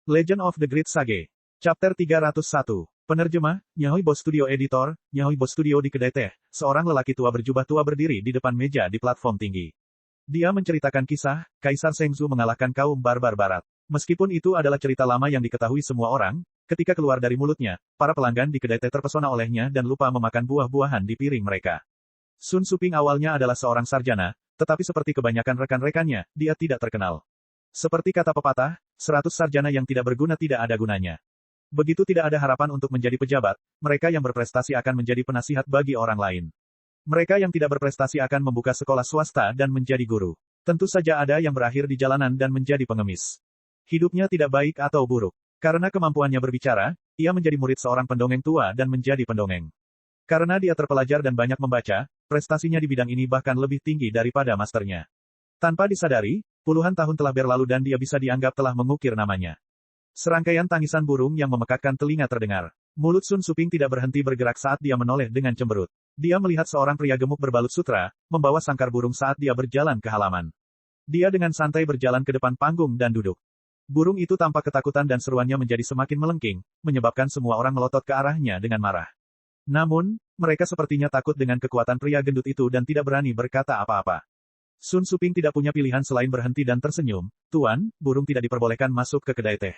Legend of the Great Sage. Chapter 301. Penerjemah, Nyahoibo Studio Editor, Nyahoibo Studio di kedai teh. Seorang lelaki tua berjubah tua berdiri di depan meja di platform tinggi. Dia menceritakan kisah, Kaisar Shengzu mengalahkan kaum barbar barat. Meskipun itu adalah cerita lama yang diketahui semua orang, ketika keluar dari mulutnya, para pelanggan di kedai teh terpesona olehnya dan lupa memakan buah-buahan di piring mereka. Sun Suping awalnya adalah seorang sarjana, tetapi seperti kebanyakan rekan-rekannya, dia tidak terkenal. Seperti kata pepatah, 100 sarjana yang tidak berguna tidak ada gunanya. Begitu tidak ada harapan untuk menjadi pejabat, mereka yang berprestasi akan menjadi penasihat bagi orang lain. Mereka yang tidak berprestasi akan membuka sekolah swasta dan menjadi guru. Tentu saja ada yang berakhir di jalanan dan menjadi pengemis. Hidupnya tidak baik atau buruk. Karena kemampuannya berbicara, ia menjadi murid seorang pendongeng tua dan menjadi pendongeng. Karena dia terpelajar dan banyak membaca, prestasinya di bidang ini bahkan lebih tinggi daripada masternya. Tanpa disadari, puluhan tahun telah berlalu dan dia bisa dianggap telah mengukir namanya. Serangkaian tangisan burung yang memekakkan telinga terdengar. Mulut Sun Suping tidak berhenti bergerak saat dia menoleh dengan cemberut. Dia melihat seorang pria gemuk berbalut sutra, membawa sangkar burung saat dia berjalan ke halaman. Dia dengan santai berjalan ke depan panggung dan duduk. Burung itu tampak ketakutan dan seruannya menjadi semakin melengking, menyebabkan semua orang melotot ke arahnya dengan marah. Namun, mereka sepertinya takut dengan kekuatan pria gendut itu dan tidak berani berkata apa-apa. Sun Suping tidak punya pilihan selain berhenti dan tersenyum. Tuan, burung tidak diperbolehkan masuk ke kedai teh.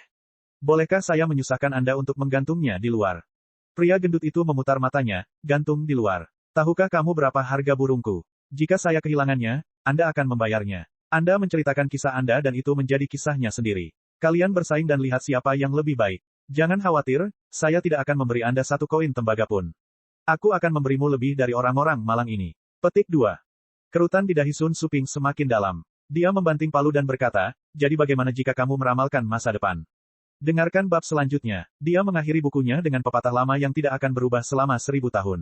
Bolehkah saya menyusahkan Anda untuk menggantungnya di luar? Pria gendut itu memutar matanya, gantung di luar. Tahukah kamu berapa harga burungku? Jika saya kehilangannya, Anda akan membayarnya. Anda menceritakan kisah Anda dan itu menjadi kisahnya sendiri. Kalian bersaing dan lihat siapa yang lebih baik. Jangan khawatir, saya tidak akan memberi Anda satu koin tembaga pun. Aku akan memberimu lebih dari orang-orang malang ini. Petik 2. Kerutan di dahi Sun Suping semakin dalam. Dia membanting palu dan berkata, jadi bagaimana jika kamu meramalkan masa depan? Dengarkan bab selanjutnya. Dia mengakhiri bukunya dengan pepatah lama yang tidak akan berubah selama 1000 tahun.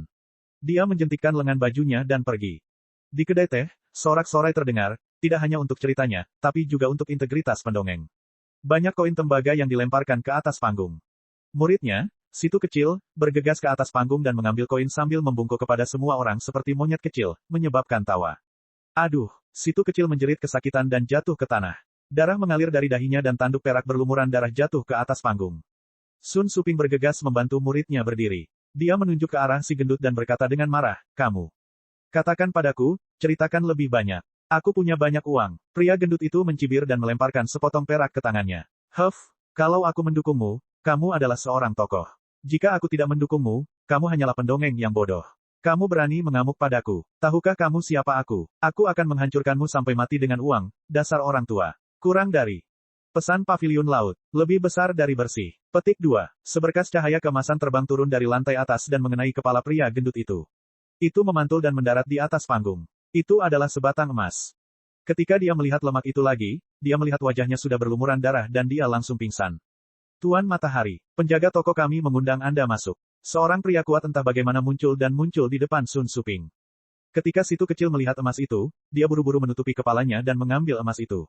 Dia menjentikkan lengan bajunya dan pergi. Di kedai teh, sorak-sorai terdengar, tidak hanya untuk ceritanya, tapi juga untuk integritas pendongeng. Banyak koin tembaga yang dilemparkan ke atas panggung. Muridnya, Situ Kecil, bergegas ke atas panggung dan mengambil koin sambil membungkuk kepada semua orang seperti monyet kecil, menyebabkan tawa. Aduh, Situ Kecil menjerit kesakitan dan jatuh ke tanah. Darah mengalir dari dahinya dan tanduk perak berlumuran darah jatuh ke atas panggung. Sun Suping bergegas membantu muridnya berdiri. Dia menunjuk ke arah si gendut dan berkata dengan marah, kamu. Katakan padaku, ceritakan lebih banyak. Aku punya banyak uang. Pria gendut itu mencibir dan melemparkan sepotong perak ke tangannya. Huff, kalau aku mendukungmu, kamu adalah seorang tokoh. Jika aku tidak mendukungmu, kamu hanyalah pendongeng yang bodoh. Kamu berani mengamuk padaku. Tahukah kamu siapa aku? Aku akan menghancurkanmu sampai mati dengan uang, dasar orang tua. Kurang dari. Pesan paviliun laut. Lebih besar dari bersih. Petik 2. Seberkas cahaya keemasan terbang turun dari lantai atas dan mengenai kepala pria gendut itu. Itu memantul dan mendarat di atas panggung. Itu adalah sebatang emas. Ketika dia melihat lemak itu lagi, dia melihat wajahnya sudah berlumuran darah dan dia langsung pingsan. Tuan Matahari, penjaga toko kami mengundang Anda masuk. Seorang pria kuat entah bagaimana muncul di depan Sun Suping. Ketika Situ Kecil melihat emas itu, dia buru-buru menutupi kepalanya dan mengambil emas itu.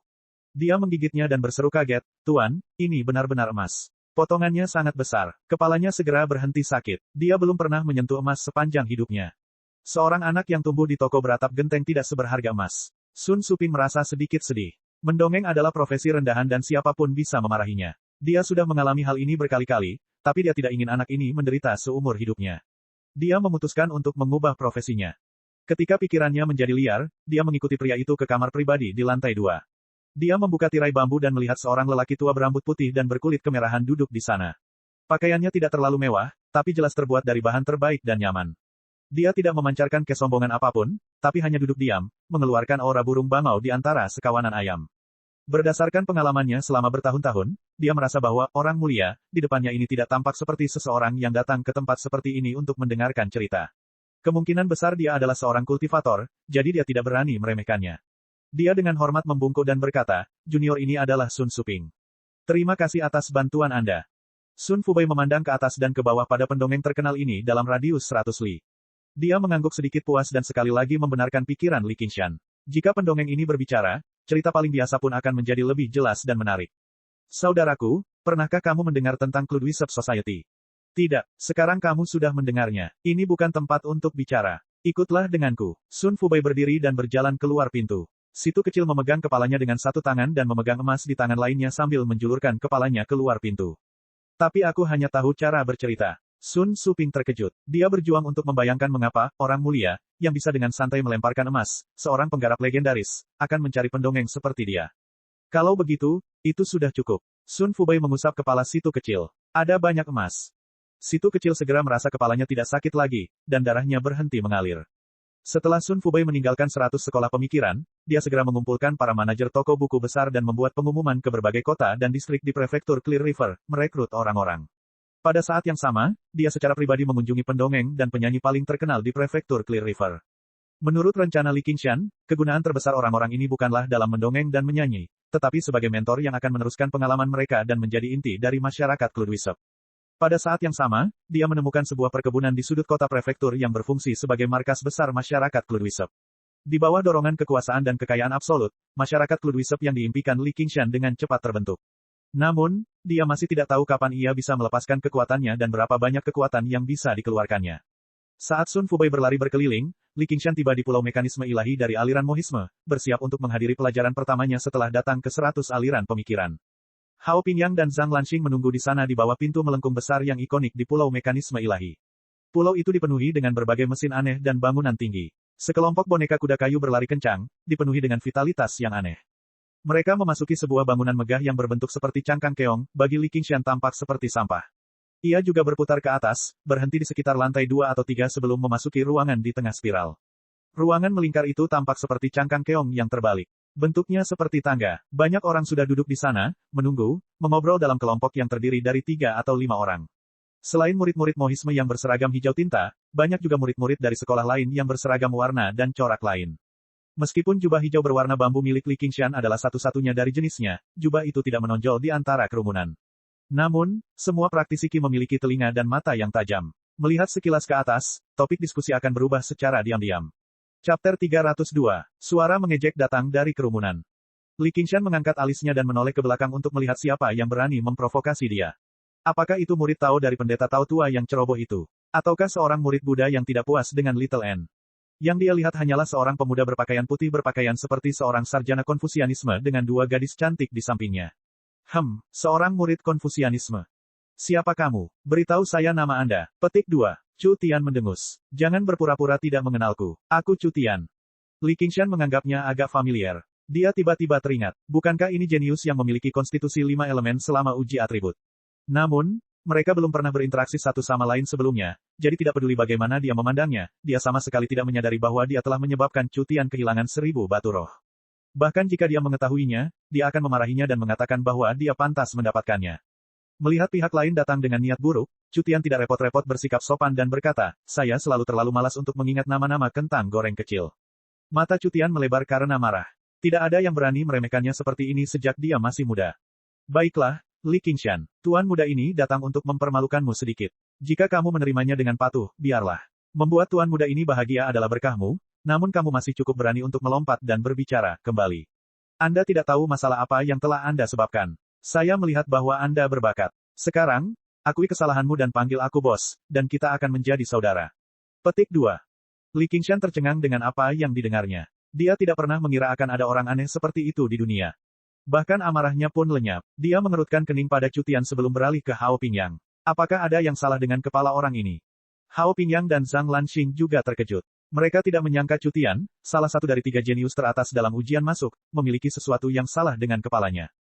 Dia menggigitnya dan berseru kaget, Tuan, ini benar-benar emas. Potongannya sangat besar. Kepalanya segera berhenti sakit. Dia belum pernah menyentuh emas sepanjang hidupnya. Seorang anak yang tumbuh di toko beratap genteng tidak seberharga emas. Sun Suping merasa sedikit sedih. Mendongeng adalah profesi rendahan dan siapapun bisa memarahinya. Dia sudah mengalami hal ini berkali-kali, tapi dia tidak ingin anak ini menderita seumur hidupnya. Dia memutuskan untuk mengubah profesinya. Ketika pikirannya menjadi liar, dia mengikuti pria itu ke kamar pribadi di lantai 2. Dia membuka tirai bambu dan melihat seorang lelaki tua berambut putih dan berkulit kemerahan duduk di sana. Pakaiannya tidak terlalu mewah, tapi jelas terbuat dari bahan terbaik dan nyaman. Dia tidak memancarkan kesombongan apapun, tapi hanya duduk diam, mengeluarkan aura burung bangau di antara sekawanan ayam. Berdasarkan pengalamannya selama bertahun-tahun, dia merasa bahwa orang mulia di depannya ini tidak tampak seperti seseorang yang datang ke tempat seperti ini untuk mendengarkan cerita. Kemungkinan besar dia adalah seorang kultivator, jadi dia tidak berani meremehkannya. Dia dengan hormat membungkuk dan berkata, junior ini adalah Sun Suping. Terima kasih atas bantuan Anda. Sun Fubei memandang ke atas dan ke bawah pada pendongeng terkenal ini dalam radius 100 li. Dia mengangguk sedikit puas dan sekali lagi membenarkan pikiran Li Qingshan. Jika pendongeng ini berbicara, cerita paling biasa pun akan menjadi lebih jelas dan menarik. Saudaraku, pernahkah kamu mendengar tentang Cludwisp Society? Tidak, sekarang kamu sudah mendengarnya. Ini bukan tempat untuk bicara. Ikutlah denganku. Sun Fubei berdiri dan berjalan keluar pintu. Situ kecil memegang kepalanya dengan satu tangan dan memegang emas di tangan lainnya sambil menjulurkan kepalanya keluar pintu. Tapi aku hanya tahu cara bercerita. Sun Suping terkejut. Dia berjuang untuk membayangkan mengapa, orang mulia, yang bisa dengan santai melemparkan emas, seorang penggarap legendaris, akan mencari pendongeng seperti dia. Kalau begitu, itu sudah cukup. Sun Fubei mengusap kepala situ kecil. Ada banyak emas. Situ kecil segera merasa kepalanya tidak sakit lagi, dan darahnya berhenti mengalir. Setelah Sun Fubei meninggalkan 100 sekolah pemikiran, dia segera mengumpulkan para manajer toko buku besar dan membuat pengumuman ke berbagai kota dan distrik di prefektur Clear River, merekrut orang-orang. Pada saat yang sama, dia secara pribadi mengunjungi pendongeng dan penyanyi paling terkenal di prefektur Clear River. Menurut rencana Li Qingshan, kegunaan terbesar orang-orang ini bukanlah dalam mendongeng dan menyanyi, tetapi sebagai mentor yang akan meneruskan pengalaman mereka dan menjadi inti dari masyarakat Cloudwisp. Pada saat yang sama, dia menemukan sebuah perkebunan di sudut kota prefektur yang berfungsi sebagai markas besar masyarakat Cloudwisp. Di bawah dorongan kekuasaan dan kekayaan absolut, masyarakat Cloudwisp yang diimpikan Li Qingshan dengan cepat terbentuk. Namun, dia masih tidak tahu kapan ia bisa melepaskan kekuatannya dan berapa banyak kekuatan yang bisa dikeluarkannya. Saat Sun Fubei berlari berkeliling, Li Qingshan tiba di pulau mekanisme ilahi dari aliran mohisme, bersiap untuk menghadiri pelajaran pertamanya setelah datang ke 100 aliran pemikiran. Hao Pingyang dan Zhang Lanxing menunggu di sana di bawah pintu melengkung besar yang ikonik di pulau mekanisme ilahi. Pulau itu dipenuhi dengan berbagai mesin aneh dan bangunan tinggi. Sekelompok boneka kuda kayu berlari kencang, dipenuhi dengan vitalitas yang aneh. Mereka memasuki sebuah bangunan megah yang berbentuk seperti cangkang keong, bagi Li Qingshan tampak seperti sampah. Ia juga berputar ke atas, berhenti di sekitar lantai 2 atau 3 sebelum memasuki ruangan di tengah spiral. Ruangan melingkar itu tampak seperti cangkang keong yang terbalik. Bentuknya seperti tangga. Banyak orang sudah duduk di sana, menunggu, mengobrol dalam kelompok yang terdiri dari 3 atau 5 orang. Selain murid-murid mohisme yang berseragam hijau tinta, banyak juga murid-murid dari sekolah lain yang berseragam warna dan corak lain. Meskipun jubah hijau berwarna bambu milik Li Qingshan adalah satu-satunya dari jenisnya, jubah itu tidak menonjol di antara kerumunan. Namun, semua praktisi Qi memiliki telinga dan mata yang tajam. Melihat sekilas ke atas, topik diskusi akan berubah secara diam-diam. Chapter 302. Suara mengejek datang dari kerumunan. Li Qingshan mengangkat alisnya dan menoleh ke belakang untuk melihat siapa yang berani memprovokasi dia. Apakah itu murid Tao dari pendeta Tao tua yang ceroboh itu? Ataukah seorang murid Buddha yang tidak puas dengan Little N? Yang dia lihat hanyalah seorang pemuda berpakaian putih berpakaian seperti seorang sarjana Konfusianisme dengan 2 gadis cantik di sampingnya. Seorang murid Konfusianisme. Siapa kamu? Beritahu saya nama Anda. Petik 2. Chu Tian mendengus. Jangan berpura-pura tidak mengenalku. Aku Chu Tian. Li Qingshan menganggapnya agak familiar. Dia tiba-tiba teringat. Bukankah ini jenius yang memiliki konstitusi 5 elemen selama uji atribut? Namun, mereka belum pernah berinteraksi satu sama lain sebelumnya, jadi tidak peduli bagaimana dia memandangnya, dia sama sekali tidak menyadari bahwa dia telah menyebabkan Chu Tian kehilangan 1000 batu roh. Bahkan jika dia mengetahuinya, dia akan memarahinya dan mengatakan bahwa dia pantas mendapatkannya. Melihat pihak lain datang dengan niat buruk, Chu Tian tidak repot-repot bersikap sopan dan berkata, saya selalu terlalu malas untuk mengingat nama-nama kentang goreng kecil. Mata Chu Tian melebar karena marah. Tidak ada yang berani meremehkannya seperti ini sejak dia masih muda. Baiklah, Li Qingshan, tuan muda ini datang untuk mempermalukanmu sedikit. Jika kamu menerimanya dengan patuh, biarlah. Membuat tuan muda ini bahagia adalah berkahmu, namun kamu masih cukup berani untuk melompat dan berbicara kembali. Anda tidak tahu masalah apa yang telah Anda sebabkan. Saya melihat bahwa Anda berbakat. Sekarang, akui kesalahanmu dan panggil aku bos, dan kita akan menjadi saudara. Petik 2. Li Qingshan tercengang dengan apa yang didengarnya. Dia tidak pernah mengira akan ada orang aneh seperti itu di dunia. Bahkan amarahnya pun lenyap. Dia mengerutkan kening pada Chu Tian sebelum beralih ke Hao Pingyang. Apakah ada yang salah dengan kepala orang ini? Hao Pingyang dan Zhang Lanxing juga terkejut. Mereka tidak menyangka Chu Tian, salah satu dari 3 jenius teratas dalam ujian masuk, memiliki sesuatu yang salah dengan kepalanya.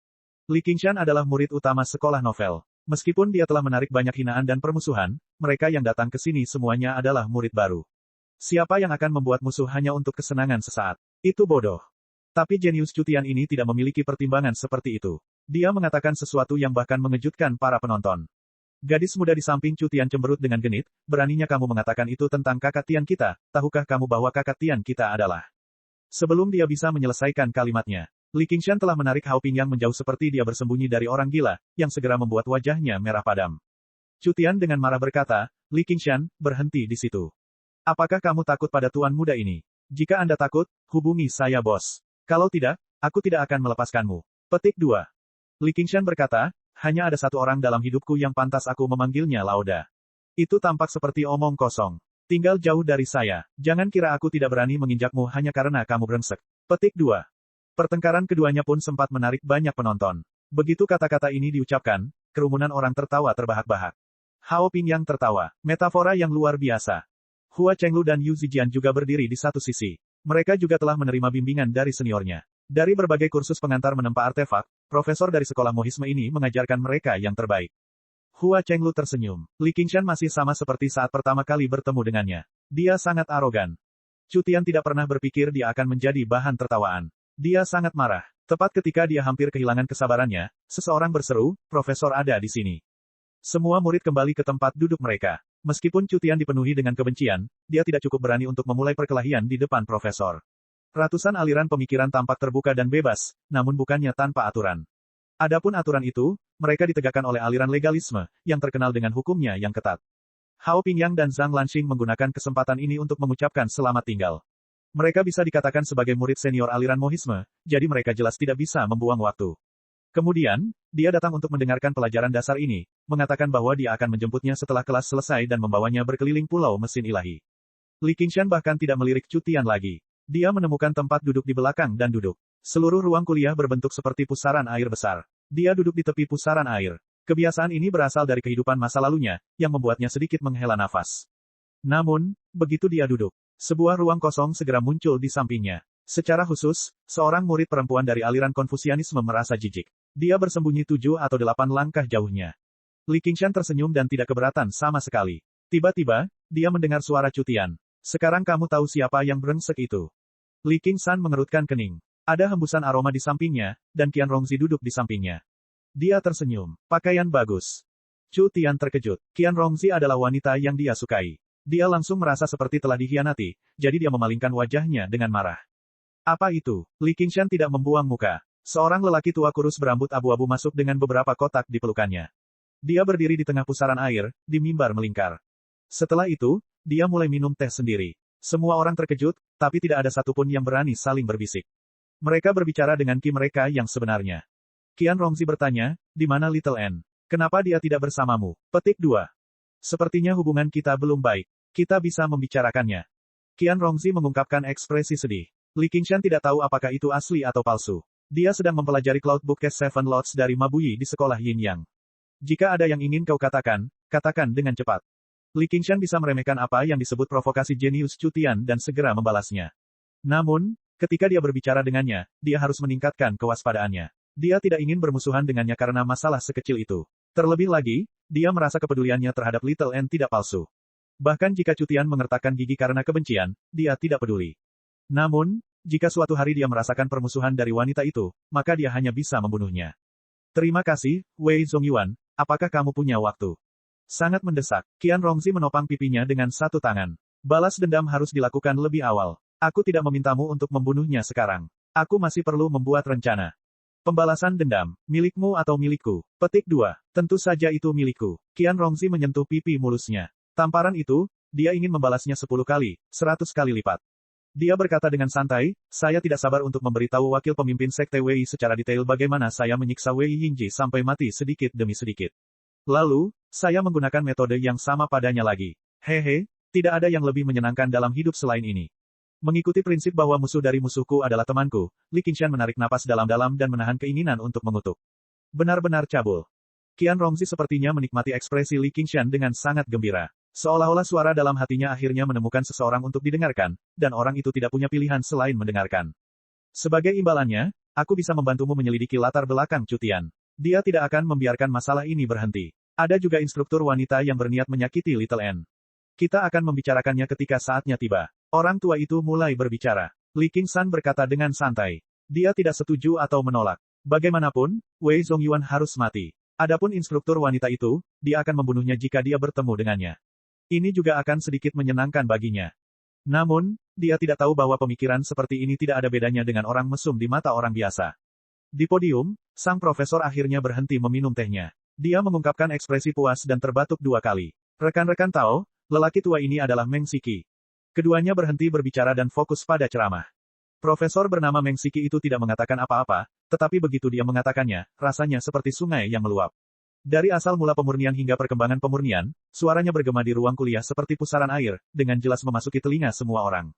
Li Qingshan adalah murid utama sekolah novel. Meskipun dia telah menarik banyak hinaan dan permusuhan, mereka yang datang ke sini semuanya adalah murid baru. Siapa yang akan membuat musuh hanya untuk kesenangan sesaat? Itu bodoh. Tapi jenius Chu Tian ini tidak memiliki pertimbangan seperti itu. Dia mengatakan sesuatu yang bahkan mengejutkan para penonton. Gadis muda di samping Chu Tian cemberut dengan genit, beraninya kamu mengatakan itu tentang kakak Tian kita, tahukah kamu bahwa kakak Tian kita adalah... Sebelum dia bisa menyelesaikan kalimatnya, Li Qingshan telah menarik Hao Pingyang menjauh seperti dia bersembunyi dari orang gila, yang segera membuat wajahnya merah padam. Chu Tian dengan marah berkata, Li Qingshan, berhenti di situ. Apakah kamu takut pada tuan muda ini? Jika Anda takut, hubungi saya bos. Kalau tidak, aku tidak akan melepaskanmu. Petik 2. Li Qingshan berkata, hanya ada satu orang dalam hidupku yang pantas aku memanggilnya Lauda. Itu tampak seperti omong kosong. Tinggal jauh dari saya. Jangan kira aku tidak berani menginjakmu hanya karena kamu brengsek. Petik 2. Pertengkaran keduanya pun sempat menarik banyak penonton. Begitu kata-kata ini diucapkan, kerumunan orang tertawa terbahak-bahak. Hao Pingyang tertawa. Metafora yang luar biasa. Hua Chenglu dan Yu Zijian juga berdiri di satu sisi. Mereka juga telah menerima bimbingan dari seniornya. Dari berbagai kursus pengantar menempa artefak, profesor dari sekolah mohisme ini mengajarkan mereka yang terbaik. Hua Chenglu tersenyum. Li Qingshan masih sama seperti saat pertama kali bertemu dengannya. Dia sangat arogan. Chu Tian tidak pernah berpikir dia akan menjadi bahan tertawaan. Dia sangat marah. Tepat ketika dia hampir kehilangan kesabarannya, seseorang berseru, "Profesor ada di sini." Semua murid kembali ke tempat duduk mereka. Meskipun Chu Tian dipenuhi dengan kebencian, dia tidak cukup berani untuk memulai perkelahian di depan profesor. Ratusan aliran pemikiran tampak terbuka dan bebas, namun bukannya tanpa aturan. Adapun aturan itu, mereka ditegakkan oleh aliran legalisme, yang terkenal dengan hukumnya yang ketat. Hao Pingyang dan Zhang Lanxing menggunakan kesempatan ini untuk mengucapkan selamat tinggal. Mereka bisa dikatakan sebagai murid senior aliran mohisme, jadi mereka jelas tidak bisa membuang waktu. Kemudian, dia datang untuk mendengarkan pelajaran dasar ini, mengatakan bahwa dia akan menjemputnya setelah kelas selesai dan membawanya berkeliling pulau mesin ilahi. Li Qingshan bahkan tidak melirik Chu Tian lagi. Dia menemukan tempat duduk di belakang dan duduk. Seluruh ruang kuliah berbentuk seperti pusaran air besar. Dia duduk di tepi pusaran air. Kebiasaan ini berasal dari kehidupan masa lalunya, yang membuatnya sedikit menghela nafas. Namun, begitu dia duduk, sebuah ruang kosong segera muncul di sampingnya. Secara khusus, seorang murid perempuan dari aliran Konfusianisme merasa jijik. Dia bersembunyi 7 atau 8 langkah jauhnya. Li Qingshan tersenyum dan tidak keberatan sama sekali. Tiba-tiba, dia mendengar suara Chu Tian. "Sekarang kamu tahu siapa yang brengsek itu." Li Qingshan mengerutkan kening. Ada hembusan aroma di sampingnya, dan Qian Rongzi duduk di sampingnya. Dia tersenyum. Pakaian bagus. Chu Tian terkejut. Qian Rongzi adalah wanita yang dia sukai. Dia langsung merasa seperti telah dikhianati, jadi dia memalingkan wajahnya dengan marah. "Apa itu?" Li Qingshan tidak membuang muka. Seorang lelaki tua kurus berambut abu-abu masuk dengan beberapa kotak di pelukannya. Dia berdiri di tengah pusaran air, di mimbar melingkar. Setelah itu, dia mulai minum teh sendiri. Semua orang terkejut, tapi tidak ada satupun yang berani saling berbisik. Mereka berbicara dengan ki mereka yang sebenarnya. Qian Rongzi bertanya, "Di mana Little N? Kenapa dia tidak bersamamu?" Petik 2. "Sepertinya hubungan kita belum baik. Kita bisa membicarakannya." Qian Rongzi mengungkapkan ekspresi sedih. Li Qingshan tidak tahu apakah itu asli atau palsu. Dia sedang mempelajari Cloud Bookcase Seven Lords dari Mabuyi di sekolah Yin Yang. Jika ada yang ingin kau katakan, katakan dengan cepat. Li Qingshan bisa meremehkan apa yang disebut provokasi jenius Chu Tian dan segera membalasnya. Namun, ketika dia berbicara dengannya, dia harus meningkatkan kewaspadaannya. Dia tidak ingin bermusuhan dengannya karena masalah sekecil itu. Terlebih lagi, dia merasa kepeduliannya terhadap Little N tidak palsu. Bahkan jika Chu Tian mengertakkan gigi karena kebencian, dia tidak peduli. Namun, jika suatu hari dia merasakan permusuhan dari wanita itu, maka dia hanya bisa membunuhnya. "Terima kasih, Wei Zongyuan, apakah kamu punya waktu?" Sangat mendesak. Qian Rongzi menopang pipinya dengan satu tangan. "Balas dendam harus dilakukan lebih awal. Aku tidak memintamu untuk membunuhnya sekarang. Aku masih perlu membuat rencana." Pembalasan dendam, milikmu atau milikku? Petik 2. Tentu saja itu milikku. Qian Rongzi menyentuh pipi mulusnya. Tamparan itu, dia ingin membalasnya 10 kali, 100 kali lipat. Dia berkata dengan santai, "Saya tidak sabar untuk memberitahu wakil pemimpin Sekte Wei secara detail bagaimana saya menyiksa Wei Yingji sampai mati sedikit demi sedikit. Lalu, saya menggunakan metode yang sama padanya lagi. Hehe, tidak ada yang lebih menyenangkan dalam hidup selain ini." Mengikuti prinsip bahwa musuh dari musuhku adalah temanku, Li Qingshan menarik napas dalam-dalam dan menahan keinginan untuk mengutuk. Benar-benar cabul. Qian Rongzi sepertinya menikmati ekspresi Li Qingshan dengan sangat gembira. Seolah-olah suara dalam hatinya akhirnya menemukan seseorang untuk didengarkan, dan orang itu tidak punya pilihan selain mendengarkan. "Sebagai imbalannya, aku bisa membantumu menyelidiki latar belakang Chu Tian. Dia tidak akan membiarkan masalah ini berhenti. Ada juga instruktur wanita yang berniat menyakiti Little N. Kita akan membicarakannya ketika saatnya tiba." Orang tua itu mulai berbicara. Li Qingshan berkata dengan santai. Dia tidak setuju atau menolak. Bagaimanapun, Wei Zongyuan harus mati. Adapun instruktur wanita itu, dia akan membunuhnya jika dia bertemu dengannya. Ini juga akan sedikit menyenangkan baginya. Namun, dia tidak tahu bahwa pemikiran seperti ini tidak ada bedanya dengan orang mesum di mata orang biasa. Di podium, sang profesor akhirnya berhenti meminum tehnya. Dia mengungkapkan ekspresi puas dan terbatuk 2 kali. "Rekan-rekan tahu, lelaki tua ini adalah Meng Siki." Keduanya berhenti berbicara dan fokus pada ceramah. Profesor bernama Meng Siki itu tidak mengatakan apa-apa, tetapi begitu dia mengatakannya, rasanya seperti sungai yang meluap. Dari asal mula pemurnian hingga perkembangan pemurnian, suaranya bergema di ruang kuliah seperti pusaran air, dengan jelas memasuki telinga semua orang.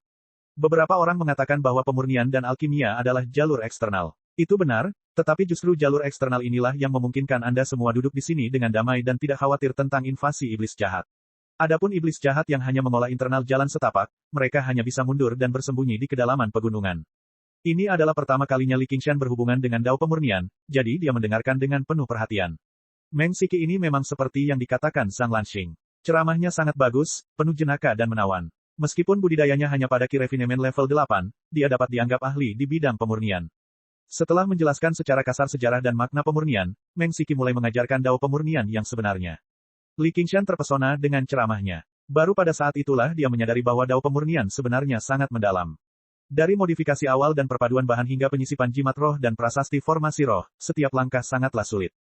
Beberapa orang mengatakan bahwa pemurnian dan alkimia adalah jalur eksternal. Itu benar, tetapi justru jalur eksternal inilah yang memungkinkan Anda semua duduk di sini dengan damai dan tidak khawatir tentang invasi iblis jahat. Adapun iblis jahat yang hanya mengolah internal jalan setapak, mereka hanya bisa mundur dan bersembunyi di kedalaman pegunungan. Ini adalah pertama kalinya Li Qingshan berhubungan dengan Dao Pemurnian, jadi dia mendengarkan dengan penuh perhatian. Meng Siki ini memang seperti yang dikatakan Zhang Lanxing. Ceramahnya sangat bagus, penuh jenaka dan menawan. Meskipun budidayanya hanya pada Ki Refinement level 8, dia dapat dianggap ahli di bidang pemurnian. Setelah menjelaskan secara kasar sejarah dan makna pemurnian, Meng Siki mulai mengajarkan Dao Pemurnian yang sebenarnya. Li Qingshan terpesona dengan ceramahnya. Baru pada saat itulah dia menyadari bahwa Dao Pemurnian sebenarnya sangat mendalam. Dari modifikasi awal dan perpaduan bahan hingga penyisipan jimat roh dan prasasti formasi roh, setiap langkah sangatlah sulit.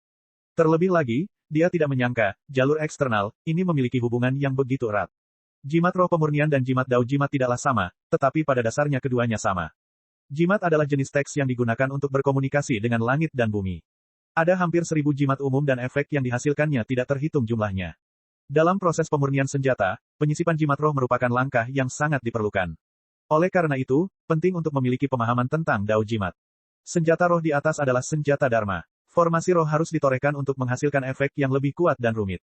Terlebih lagi, dia tidak menyangka, jalur eksternal, ini memiliki hubungan yang begitu erat. Jimat roh pemurnian dan jimat Dao jimat tidaklah sama, tetapi pada dasarnya keduanya sama. Jimat adalah jenis teks yang digunakan untuk berkomunikasi dengan langit dan bumi. Ada hampir 1000 jimat umum dan efek yang dihasilkannya tidak terhitung jumlahnya. Dalam proses pemurnian senjata, penyisipan jimat roh merupakan langkah yang sangat diperlukan. Oleh karena itu, penting untuk memiliki pemahaman tentang Dao jimat. Senjata roh di atas adalah senjata Dharma. Formasi roh harus ditorehkan untuk menghasilkan efek yang lebih kuat dan rumit.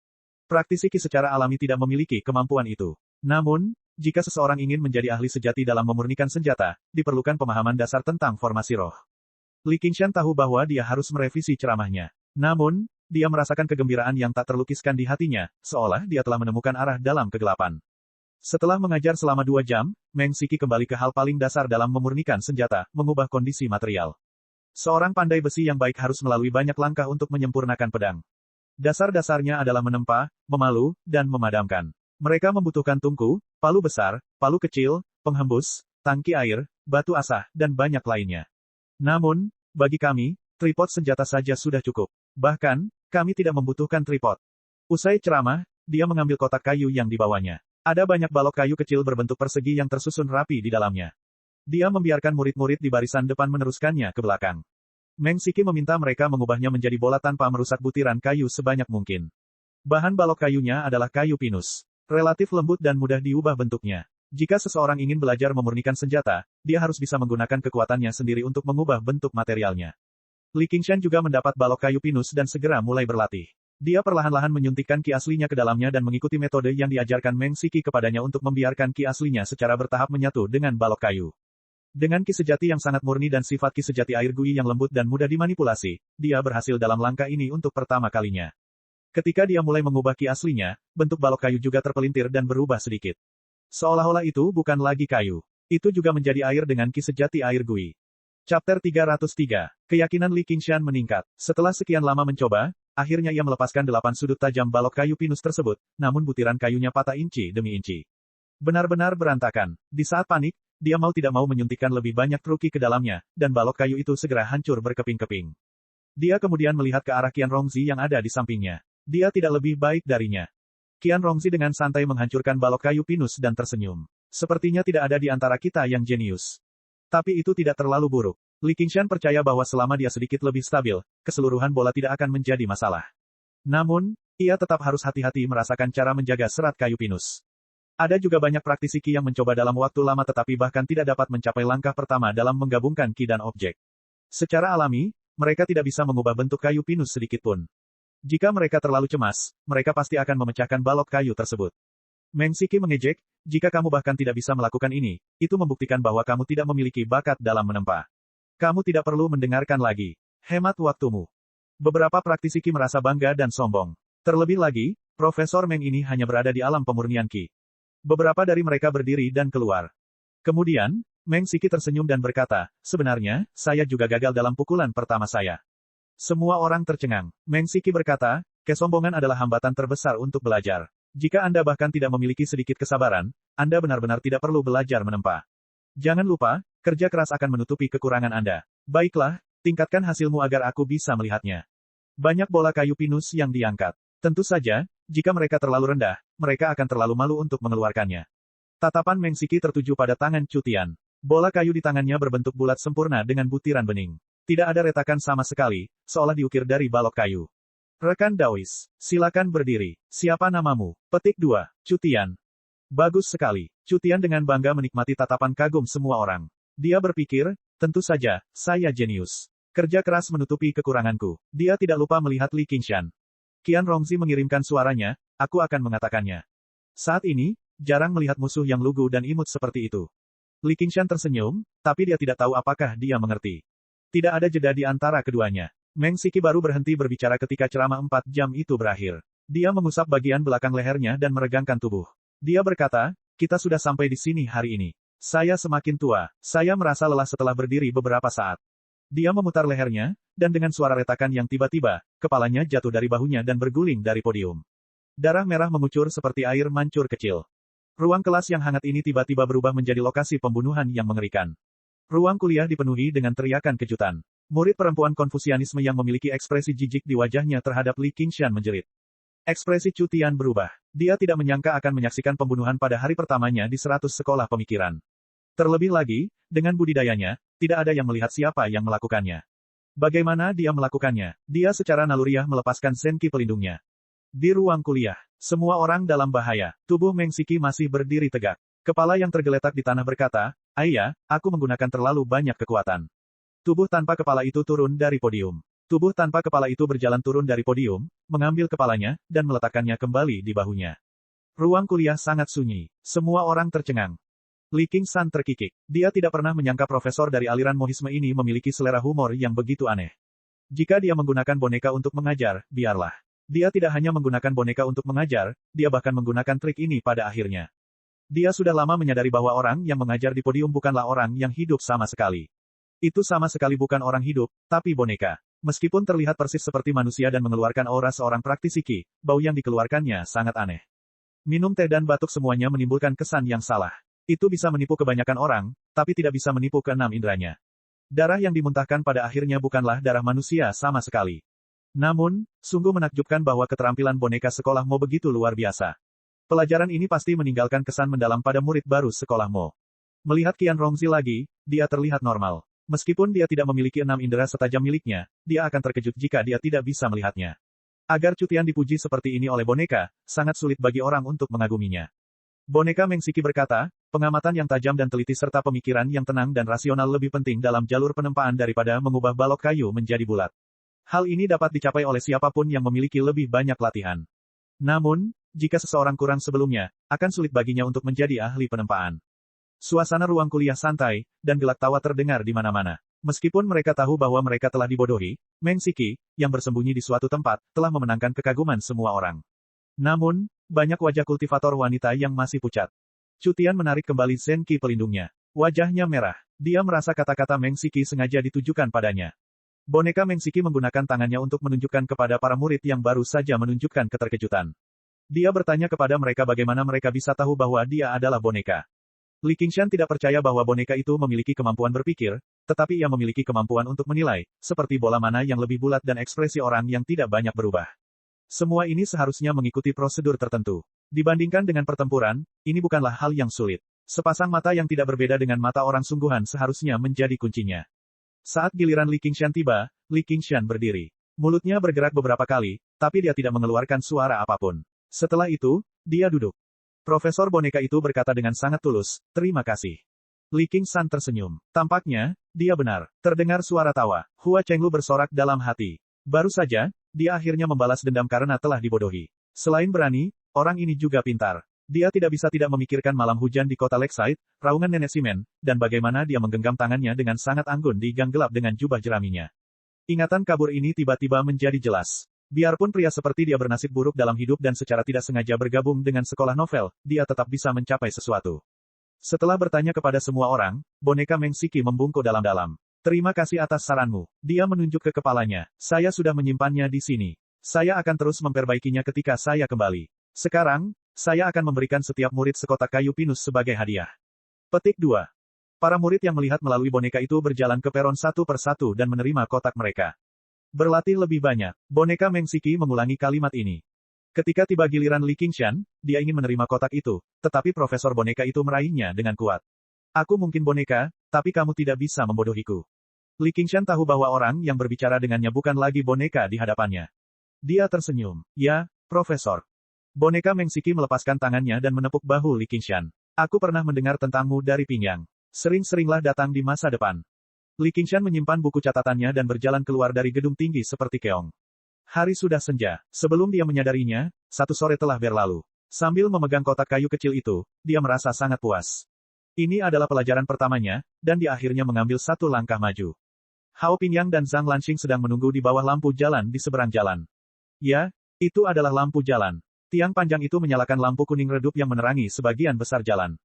Praktisi Ki secara alami tidak memiliki kemampuan itu. Namun, jika seseorang ingin menjadi ahli sejati dalam memurnikan senjata, diperlukan pemahaman dasar tentang formasi roh. Li Qingshan tahu bahwa dia harus merevisi ceramahnya. Namun, dia merasakan kegembiraan yang tak terlukiskan di hatinya, seolah dia telah menemukan arah dalam kegelapan. Setelah mengajar selama 2 jam, Meng Siki kembali ke hal paling dasar dalam memurnikan senjata, mengubah kondisi material. Seorang pandai besi yang baik harus melalui banyak langkah untuk menyempurnakan pedang. Dasar-dasarnya adalah menempa, memalu, dan memadamkan. Mereka membutuhkan tungku, palu besar, palu kecil, penghembus, tangki air, batu asah, dan banyak lainnya. Namun, bagi kami, tripod senjata saja sudah cukup. Bahkan, kami tidak membutuhkan tripod. Usai ceramah, dia mengambil kotak kayu yang dibawanya. Ada banyak balok kayu kecil berbentuk persegi yang tersusun rapi di dalamnya. Dia membiarkan murid-murid di barisan depan meneruskannya ke belakang. Meng Siki meminta mereka mengubahnya menjadi bola tanpa merusak butiran kayu sebanyak mungkin. Bahan balok kayunya adalah kayu pinus. Relatif lembut dan mudah diubah bentuknya. Jika seseorang ingin belajar memurnikan senjata, dia harus bisa menggunakan kekuatannya sendiri untuk mengubah bentuk materialnya. Li Qingshan juga mendapat balok kayu pinus dan segera mulai berlatih. Dia perlahan-lahan menyuntikkan ki aslinya ke dalamnya dan mengikuti metode yang diajarkan Meng Siki kepadanya untuk membiarkan ki aslinya secara bertahap menyatu dengan balok kayu. Dengan ki sejati yang sangat murni dan sifat ki sejati air gui yang lembut dan mudah dimanipulasi, dia berhasil dalam langkah ini untuk pertama kalinya. Ketika dia mulai mengubah ki aslinya, bentuk balok kayu juga terpelintir dan berubah sedikit. Seolah-olah itu bukan lagi kayu. Itu juga menjadi air dengan ki sejati air gui. Chapter 303. Keyakinan Li Qingshan meningkat. Setelah sekian lama mencoba, akhirnya ia melepaskan 8 sudut tajam balok kayu pinus tersebut, namun butiran kayunya patah inci demi inci. Benar-benar berantakan. Di saat panik, dia mau tidak mau menyuntikkan lebih banyak truki ke dalamnya, dan balok kayu itu segera hancur berkeping-keping. Dia kemudian melihat ke arah Qian Rongzi yang ada di sampingnya. Dia tidak lebih baik darinya. Qian Rongzi dengan santai menghancurkan balok kayu pinus dan tersenyum. Sepertinya tidak ada di antara kita yang jenius. Tapi itu tidak terlalu buruk. Li Qingshan percaya bahwa selama dia sedikit lebih stabil, keseluruhan bola tidak akan menjadi masalah. Namun, ia tetap harus hati-hati merasakan cara menjaga serat kayu pinus. Ada juga banyak praktisi Ki yang mencoba dalam waktu lama tetapi bahkan tidak dapat mencapai langkah pertama dalam menggabungkan Ki dan objek. Secara alami, mereka tidak bisa mengubah bentuk kayu pinus sedikitpun. Jika mereka terlalu cemas, mereka pasti akan memecahkan balok kayu tersebut. Meng Siki mengejek, jika kamu bahkan tidak bisa melakukan ini, itu membuktikan bahwa kamu tidak memiliki bakat dalam menempa. Kamu tidak perlu mendengarkan lagi. Hemat waktumu. Beberapa praktisi Ki merasa bangga dan sombong. Terlebih lagi, Profesor Meng ini hanya berada di alam pemurnian Ki. Beberapa dari mereka berdiri dan keluar. Kemudian, Meng Siki tersenyum dan berkata, sebenarnya, saya juga gagal dalam pukulan pertama saya. Semua orang tercengang. Meng Siki berkata, kesombongan adalah hambatan terbesar untuk belajar. Jika Anda bahkan tidak memiliki sedikit kesabaran, Anda benar-benar tidak perlu belajar menempa. Jangan lupa, kerja keras akan menutupi kekurangan Anda. Baiklah, tingkatkan hasilmu agar aku bisa melihatnya. Banyak bola kayu pinus yang diangkat. Tentu saja, jika mereka terlalu rendah, mereka akan terlalu malu untuk mengeluarkannya. Tatapan Meng Siki tertuju pada tangan Cutian. Bola kayu di tangannya berbentuk bulat sempurna dengan butiran bening. Tidak ada retakan sama sekali, seolah diukir dari balok kayu. Rekan Daois, silakan berdiri. Siapa namamu? Petik 2. Cutian. Bagus sekali. Chu Tian dengan bangga menikmati tatapan kagum semua orang. Dia berpikir, tentu saja, saya jenius. Kerja keras menutupi kekuranganku. Dia tidak lupa melihat Li Qingshan. Qian Rongzi mengirimkan suaranya, aku akan mengatakannya. Saat ini, jarang melihat musuh yang lugu dan imut seperti itu. Li Qingshan tersenyum, tapi dia tidak tahu apakah dia mengerti. Tidak ada jeda di antara keduanya. Meng Siki baru berhenti berbicara ketika ceramah 4 jam itu berakhir. Dia mengusap bagian belakang lehernya dan meregangkan tubuh. Dia berkata, kita sudah sampai di sini hari ini. Saya semakin tua, saya merasa lelah setelah berdiri beberapa saat. Dia memutar lehernya, dan dengan suara retakan yang tiba-tiba, kepalanya jatuh dari bahunya dan berguling dari podium. Darah merah mengucur seperti air mancur kecil. Ruang kelas yang hangat ini tiba-tiba berubah menjadi lokasi pembunuhan yang mengerikan. Ruang kuliah dipenuhi dengan teriakan kejutan. Murid perempuan Konfusianisme yang memiliki ekspresi jijik di wajahnya terhadap Li Qingshan menjerit. Ekspresi Chu Tian berubah. Dia tidak menyangka akan menyaksikan pembunuhan pada hari pertamanya di 100 sekolah pemikiran. Terlebih lagi, dengan budidayanya, tidak ada yang melihat siapa yang melakukannya. Bagaimana dia melakukannya? Dia secara naluriah melepaskan senki pelindungnya. Di ruang kuliah, semua orang dalam bahaya. Tubuh Meng Siki masih berdiri tegak. Kepala yang tergeletak di tanah berkata, Ayah, aku menggunakan terlalu banyak kekuatan. Tubuh tanpa kepala itu turun dari podium. Tubuh tanpa kepala itu berjalan turun dari podium, mengambil kepalanya, dan meletakkannya kembali di bahunya. Ruang kuliah sangat sunyi. Semua orang tercengang. Li Qingshan terkikik. Dia tidak pernah menyangka profesor dari aliran mohisme ini memiliki selera humor yang begitu aneh. Jika dia menggunakan boneka untuk mengajar, biarlah. Dia tidak hanya menggunakan boneka untuk mengajar, dia bahkan menggunakan trik ini pada akhirnya. Dia sudah lama menyadari bahwa orang yang mengajar di podium bukanlah orang yang hidup sama sekali. Itu sama sekali bukan orang hidup, tapi boneka. Meskipun terlihat persis seperti manusia dan mengeluarkan aura seorang praktisi Qi, bau yang dikeluarkannya sangat aneh. Minum teh dan batuk semuanya menimbulkan kesan yang salah. Itu bisa menipu kebanyakan orang, tapi tidak bisa menipu keenam inderanya. Darah yang dimuntahkan pada akhirnya bukanlah darah manusia sama sekali. Namun, sungguh menakjubkan bahwa keterampilan boneka sekolah Mo begitu luar biasa. Pelajaran ini pasti meninggalkan kesan mendalam pada murid baru sekolah Mo. Melihat Qian Rongzi lagi, dia terlihat normal. Meskipun dia tidak memiliki 6 indera setajam miliknya, dia akan terkejut jika dia tidak bisa melihatnya. Agar Chu Tian dipuji seperti ini oleh boneka, sangat sulit bagi orang untuk mengaguminya. Boneka Meng Siki berkata, pengamatan yang tajam dan teliti serta pemikiran yang tenang dan rasional lebih penting dalam jalur penempaan daripada mengubah balok kayu menjadi bulat. Hal ini dapat dicapai oleh siapapun yang memiliki lebih banyak latihan. Namun, jika seseorang kurang sebelumnya, akan sulit baginya untuk menjadi ahli penempaan. Suasana ruang kuliah santai, dan gelak tawa terdengar di mana-mana. Meskipun mereka tahu bahwa mereka telah dibodohi, Meng Siki, yang bersembunyi di suatu tempat, telah memenangkan kekaguman semua orang. Namun, banyak wajah kultivator wanita yang masih pucat. Chu Tian menarik kembali senki pelindungnya. Wajahnya merah. Dia merasa kata-kata Meng Siki sengaja ditujukan padanya. Boneka Meng Siki menggunakan tangannya untuk menunjukkan kepada para murid yang baru saja menunjukkan keterkejutan. Dia bertanya kepada mereka bagaimana mereka bisa tahu bahwa dia adalah boneka. Li Qingshan tidak percaya bahwa boneka itu memiliki kemampuan berpikir, tetapi ia memiliki kemampuan untuk menilai, seperti bola mana yang lebih bulat dan ekspresi orang yang tidak banyak berubah. Semua ini seharusnya mengikuti prosedur tertentu. Dibandingkan dengan pertempuran, ini bukanlah hal yang sulit. Sepasang mata yang tidak berbeda dengan mata orang sungguhan seharusnya menjadi kuncinya. Saat giliran Li Qingshan tiba, Li Qingshan berdiri. Mulutnya bergerak beberapa kali, tapi dia tidak mengeluarkan suara apapun. Setelah itu, dia duduk. Profesor boneka itu berkata dengan sangat tulus, terima kasih. Li Qingshan tersenyum. Tampaknya, dia benar. Terdengar suara tawa. Hua Chenglu bersorak dalam hati. Baru saja, dia akhirnya membalas dendam karena telah dibodohi. Selain berani, orang ini juga pintar. Dia tidak bisa tidak memikirkan malam hujan di kota Lakeside, raungan nenek Simen, dan bagaimana dia menggenggam tangannya dengan sangat anggun di gang gelap dengan jubah jeraminya. Ingatan kabur ini tiba-tiba menjadi jelas. Biarpun pria seperti dia bernasib buruk dalam hidup dan secara tidak sengaja bergabung dengan sekolah novel, dia tetap bisa mencapai sesuatu. Setelah bertanya kepada semua orang, boneka Meng Siki membungkuk dalam-dalam. Terima kasih atas saranmu. Dia menunjuk ke kepalanya. Saya sudah menyimpannya di sini. Saya akan terus memperbaikinya ketika saya kembali. Sekarang, saya akan memberikan setiap murid sekotak kayu pinus sebagai hadiah. Petik 2. Para murid yang melihat melalui boneka itu berjalan ke peron satu persatu dan menerima kotak mereka. Berlatih lebih banyak. Boneka Meng Siki mengulangi kalimat ini. Ketika tiba giliran Li Qingshan, dia ingin menerima kotak itu, tetapi profesor boneka itu meraihnya dengan kuat. Aku mungkin boneka, tapi kamu tidak bisa membodohiku. Li Qingshan tahu bahwa orang yang berbicara dengannya bukan lagi boneka di hadapannya. Dia tersenyum. Ya, Profesor. Boneka Meng Siki melepaskan tangannya dan menepuk bahu Li Qingshan. Aku pernah mendengar tentangmu dari Pingyang. Sering-seringlah datang di masa depan. Li Qingshan menyimpan buku catatannya dan berjalan keluar dari gedung tinggi seperti keong. Hari sudah senja. Sebelum dia menyadarinya, satu sore telah berlalu. Sambil memegang kotak kayu kecil itu, dia merasa sangat puas. Ini adalah pelajaran pertamanya, dan dia akhirnya mengambil satu langkah maju. Hao Pingyang dan Zhang Lanxing sedang menunggu di bawah lampu jalan di seberang jalan. Ya, itu adalah lampu jalan. Tiang panjang itu menyalakan lampu kuning redup yang menerangi sebagian besar jalan.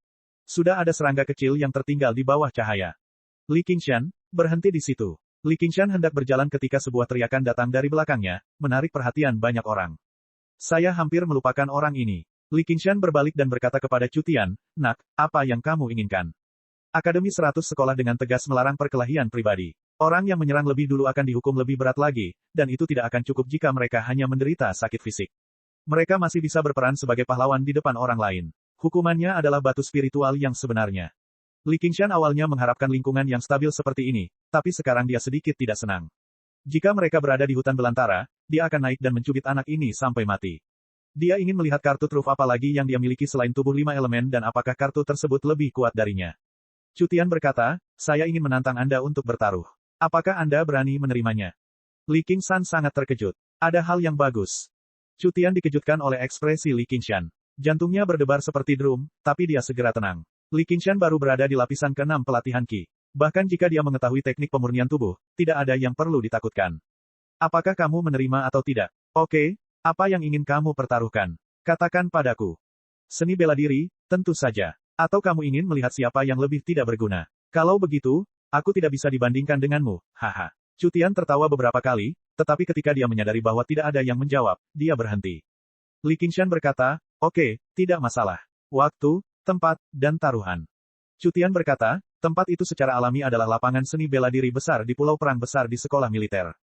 Sudah ada serangga kecil yang tertinggal di bawah cahaya. Li Qingshan, berhenti di situ. Li Qingshan hendak berjalan ketika sebuah teriakan datang dari belakangnya, menarik perhatian banyak orang. Saya hampir melupakan orang ini. Li Qingshan berbalik dan berkata kepada Chu Tian, "Nak, apa yang kamu inginkan?" Akademi 100 sekolah dengan tegas melarang perkelahian pribadi. Orang yang menyerang lebih dulu akan dihukum lebih berat lagi, dan itu tidak akan cukup jika mereka hanya menderita sakit fisik. Mereka masih bisa berperan sebagai pahlawan di depan orang lain. Hukumannya adalah batu spiritual yang sebenarnya. Li Qingshan awalnya mengharapkan lingkungan yang stabil seperti ini, tapi sekarang dia sedikit tidak senang. Jika mereka berada di hutan belantara, dia akan naik dan mencubit anak ini sampai mati. Dia ingin melihat kartu truf apa lagi yang dia miliki selain tubuh 5 elemen dan apakah kartu tersebut lebih kuat darinya. Chu Tian berkata, "Saya ingin menantang Anda untuk bertaruh. Apakah Anda berani menerimanya?" Li Qingshan sangat terkejut. Ada hal yang bagus. Chu Tian dikejutkan oleh ekspresi Li Qingshan. Jantungnya berdebar seperti drum, tapi dia segera tenang. Li Qingshan baru berada di lapisan ke-6 pelatihan Qi. Bahkan jika dia mengetahui teknik pemurnian tubuh, tidak ada yang perlu ditakutkan. Apakah kamu menerima atau tidak? Oke, apa yang ingin kamu pertaruhkan? Katakan padaku. Seni bela diri, tentu saja. Atau kamu ingin melihat siapa yang lebih tidak berguna? Kalau begitu, aku tidak bisa dibandingkan denganmu, haha. Chu Tian tertawa beberapa kali, tetapi ketika dia menyadari bahwa tidak ada yang menjawab, dia berhenti. Li Qingshan berkata, "Oke, tidak masalah. Waktu, tempat, dan taruhan." Chu Tian berkata, tempat itu secara alami adalah lapangan seni bela diri besar di pulau perang besar di sekolah militer.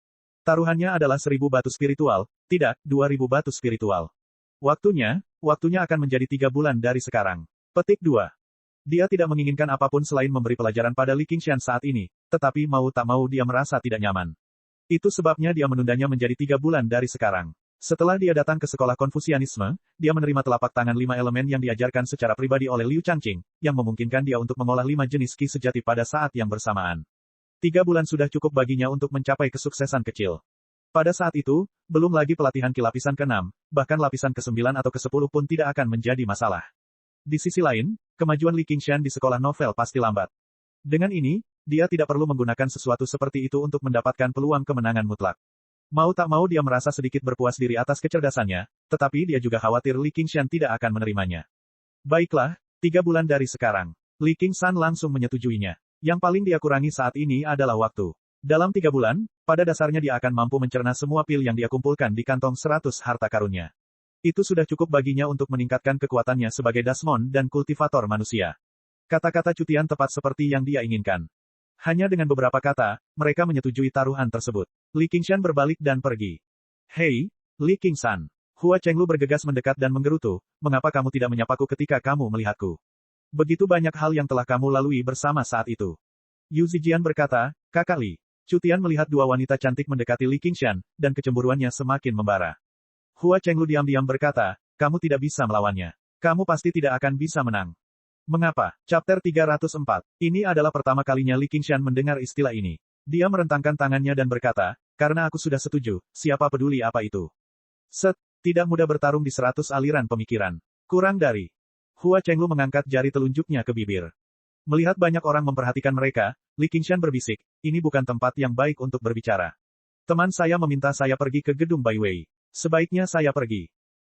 Taruhannya adalah 1000 batu spiritual, tidak, 2000 batu spiritual. Waktunya akan menjadi 3 bulan dari sekarang. Petik 2. Dia tidak menginginkan apapun selain memberi pelajaran pada Li Qingshan saat ini, tetapi mau tak mau dia merasa tidak nyaman. Itu sebabnya dia menundanya menjadi 3 bulan dari sekarang. Setelah dia datang ke sekolah Konfusianisme, dia menerima telapak tangan 5 elemen yang diajarkan secara pribadi oleh Liu Changqing, yang memungkinkan dia untuk mengolah 5 jenis Qi sejati pada saat yang bersamaan. 3 bulan sudah cukup baginya untuk mencapai kesuksesan kecil. Pada saat itu, belum lagi pelatihan Qi lapisan ke-6, bahkan lapisan ke-9 atau ke-10 pun tidak akan menjadi masalah. Di sisi lain, kemajuan Li Qingshan di sekolah novel pasti lambat. Dengan ini, dia tidak perlu menggunakan sesuatu seperti itu untuk mendapatkan peluang kemenangan mutlak. Mau tak mau dia merasa sedikit berpuas diri atas kecerdasannya, tetapi dia juga khawatir Li Qingshan tidak akan menerimanya. Baiklah, 3 bulan dari sekarang. Li Qingshan langsung menyetujuinya. Yang paling dia kurangi saat ini adalah waktu. Dalam 3 bulan, pada dasarnya dia akan mampu mencerna semua pil yang dia kumpulkan di kantong 100 harta karunnya. Itu sudah cukup baginya untuk meningkatkan kekuatannya sebagai Dasmon dan kultivator manusia. Kata-kata Chu Tian tepat seperti yang dia inginkan. Hanya dengan beberapa kata, mereka menyetujui taruhan tersebut. Li Qingshan berbalik dan pergi. "Hei, Li Qingshan." Hua Chenglu bergegas mendekat dan menggerutu, "Mengapa kamu tidak menyapaku ketika kamu melihatku? Begitu banyak hal yang telah kamu lalui bersama saat itu." Yu Zijian berkata, "Kakak Li." Chu Tian melihat dua wanita cantik mendekati Li Qingshan, dan kecemburuannya semakin membara. Hua Chenglu diam-diam berkata, "Kamu tidak bisa melawannya. Kamu pasti tidak akan bisa menang." Mengapa? Chapter 304. Ini adalah pertama kalinya Li Qingshan mendengar istilah ini. Dia merentangkan tangannya dan berkata, "Karena aku sudah setuju, siapa peduli apa itu." Tidak mudah bertarung di 100 aliran pemikiran. Kurang dari. Hua Chenglu mengangkat jari telunjuknya ke bibir. Melihat banyak orang memperhatikan mereka, Li Qingshan berbisik, "Ini bukan tempat yang baik untuk berbicara. Teman saya meminta saya pergi ke gedung Bai Wei. Sebaiknya saya pergi.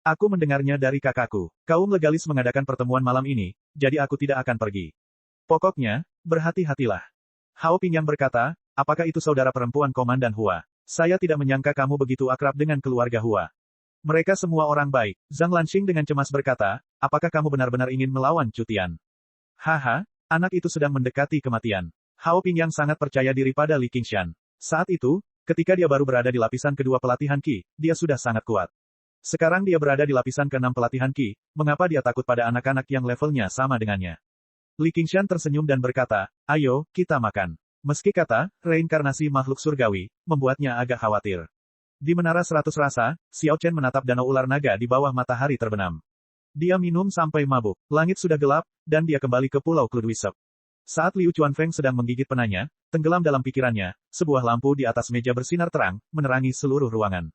Aku mendengarnya dari kakakku. Kaum legalis mengadakan pertemuan malam ini, jadi aku tidak akan pergi. Pokoknya, berhati-hatilah." Hao Pingyang berkata, "Apakah itu saudara perempuan Komandan Hua? Saya tidak menyangka kamu begitu akrab dengan keluarga Hua." "Mereka semua orang baik." Zhang Lanxing dengan cemas berkata, "Apakah kamu benar-benar ingin melawan Chu Tian?" "Haha, anak itu sedang mendekati kematian." Hao Pingyang sangat percaya diri pada Li Qingshan. Saat itu, ketika dia baru berada di lapisan kedua pelatihan Qi, dia sudah sangat kuat. Sekarang dia berada di lapisan ke-6 pelatihan Qi, mengapa dia takut pada anak-anak yang levelnya sama dengannya? Li Qingshan tersenyum dan berkata, "Ayo, kita makan." Meski kata, reinkarnasi makhluk surgawi, membuatnya agak khawatir. Di Menara 100 Rasa, Xiao Chen menatap danau ular naga di bawah matahari terbenam. Dia minum sampai mabuk. Langit sudah gelap, dan dia kembali ke Pulau Kludwisep. Saat Liu Chuanfeng sedang menggigit penanya, tenggelam dalam pikirannya, sebuah lampu di atas meja bersinar terang, menerangi seluruh ruangan.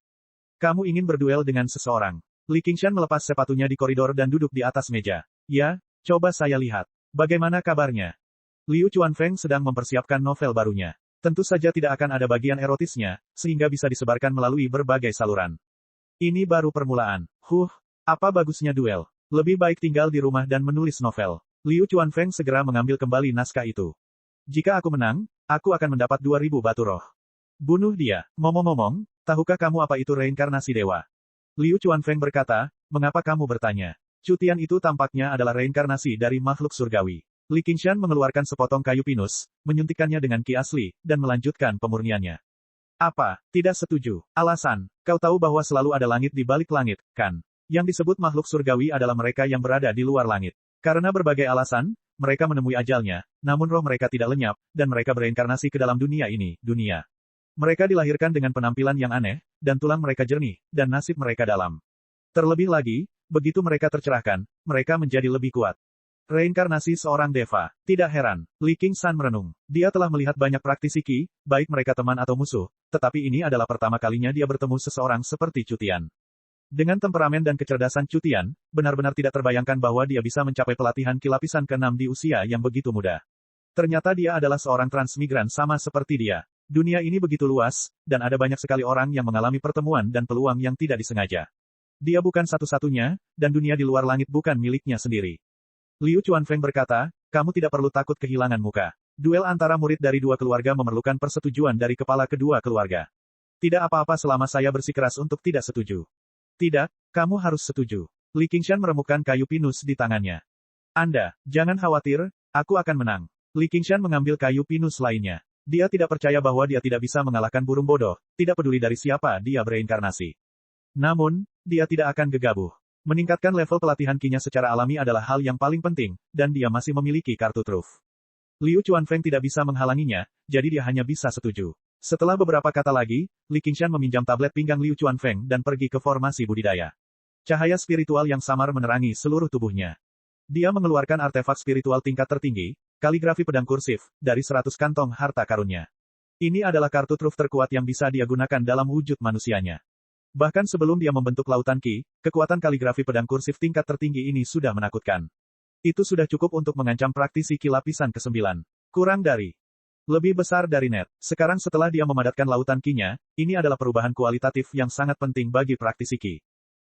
Kamu ingin berduel dengan seseorang. Li Qingshan melepas sepatunya di koridor dan duduk di atas meja. Ya, coba saya lihat. Bagaimana kabarnya? Liu Chuanfeng sedang mempersiapkan novel barunya. Tentu saja tidak akan ada bagian erotisnya, sehingga bisa disebarkan melalui berbagai saluran. Ini baru permulaan. Apa bagusnya duel? Lebih baik tinggal di rumah dan menulis novel. Liu Chuanfeng segera mengambil kembali naskah itu. Jika aku menang, aku akan mendapat 2000 batu roh. Bunuh dia. Ngomong-ngomong, tahukah kamu apa itu reinkarnasi dewa? Liu Chuanfeng berkata, mengapa kamu bertanya? Cutian itu tampaknya adalah reinkarnasi dari makhluk surgawi. Li Qingshan mengeluarkan sepotong kayu pinus, menyuntikkannya dengan ki asli, dan melanjutkan pemurniannya. Apa? Tidak setuju. Alasan, kau tahu bahwa selalu ada langit di balik langit, kan? Yang disebut makhluk surgawi adalah mereka yang berada di luar langit. Karena berbagai alasan, mereka menemui ajalnya, namun roh mereka tidak lenyap, dan mereka bereinkarnasi ke dalam dunia ini, dunia. Mereka dilahirkan dengan penampilan yang aneh, dan tulang mereka jernih, dan nasib mereka dalam. Terlebih lagi, begitu mereka tercerahkan, mereka menjadi lebih kuat. Reinkarnasi seorang deva. Tidak heran, Li Qingshan merenung. Dia telah melihat banyak praktisi Qi, baik mereka teman atau musuh, tetapi ini adalah pertama kalinya dia bertemu seseorang seperti Cutian. Dengan temperamen dan kecerdasan Cutian, benar-benar tidak terbayangkan bahwa dia bisa mencapai pelatihan Qi lapisan ke-6 di usia yang begitu muda. Ternyata dia adalah seorang transmigran sama seperti dia. Dunia ini begitu luas, dan ada banyak sekali orang yang mengalami pertemuan dan peluang yang tidak disengaja. Dia bukan satu-satunya, dan dunia di luar langit bukan miliknya sendiri. Liu Chuanfeng berkata, kamu tidak perlu takut kehilangan muka. Duel antara murid dari dua keluarga memerlukan persetujuan dari kepala kedua keluarga. Tidak apa-apa selama saya bersikeras untuk tidak setuju. Tidak, kamu harus setuju. Li Qingshan meremukkan kayu pinus di tangannya. Anda, jangan khawatir, aku akan menang. Li Qingshan mengambil kayu pinus lainnya. Dia tidak percaya bahwa dia tidak bisa mengalahkan burung bodoh, tidak peduli dari siapa dia bereinkarnasi. Namun, dia tidak akan gegabah. Meningkatkan level pelatihan Qi-nya secara alami adalah hal yang paling penting, dan dia masih memiliki kartu truf. Liu Chuanfeng tidak bisa menghalanginya, jadi dia hanya bisa setuju. Setelah beberapa kata lagi, Li Qingshan meminjam tablet pinggang Liu Chuanfeng dan pergi ke formasi budidaya. Cahaya spiritual yang samar menerangi seluruh tubuhnya. Dia mengeluarkan artefak spiritual tingkat tertinggi, kaligrafi pedang kursif, dari 100 kantong harta karunnya. Ini adalah kartu truf terkuat yang bisa dia gunakan dalam wujud manusianya. Bahkan sebelum dia membentuk lautan Qi, kekuatan kaligrafi pedang kursif tingkat tertinggi ini sudah menakutkan. Itu sudah cukup untuk mengancam praktisi Qi lapisan ke-9. Kurang dari. Lebih besar dari net. Sekarang setelah dia memadatkan lautan Qi-nya, ini adalah perubahan kualitatif yang sangat penting bagi praktisi Qi.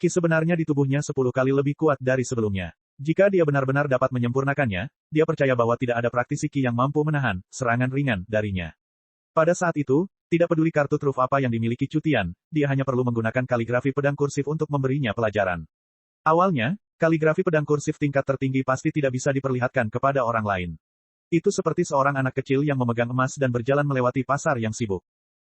Qi sebenarnya di tubuhnya 10 kali lebih kuat dari sebelumnya. Jika dia benar-benar dapat menyempurnakannya, dia percaya bahwa tidak ada praktisi Qi yang mampu menahan serangan ringan darinya. Pada saat itu, tidak peduli kartu truf apa yang dimiliki Cutian, dia hanya perlu menggunakan kaligrafi pedang kursif untuk memberinya pelajaran. Awalnya, kaligrafi pedang kursif tingkat tertinggi pasti tidak bisa diperlihatkan kepada orang lain. Itu seperti seorang anak kecil yang memegang emas dan berjalan melewati pasar yang sibuk.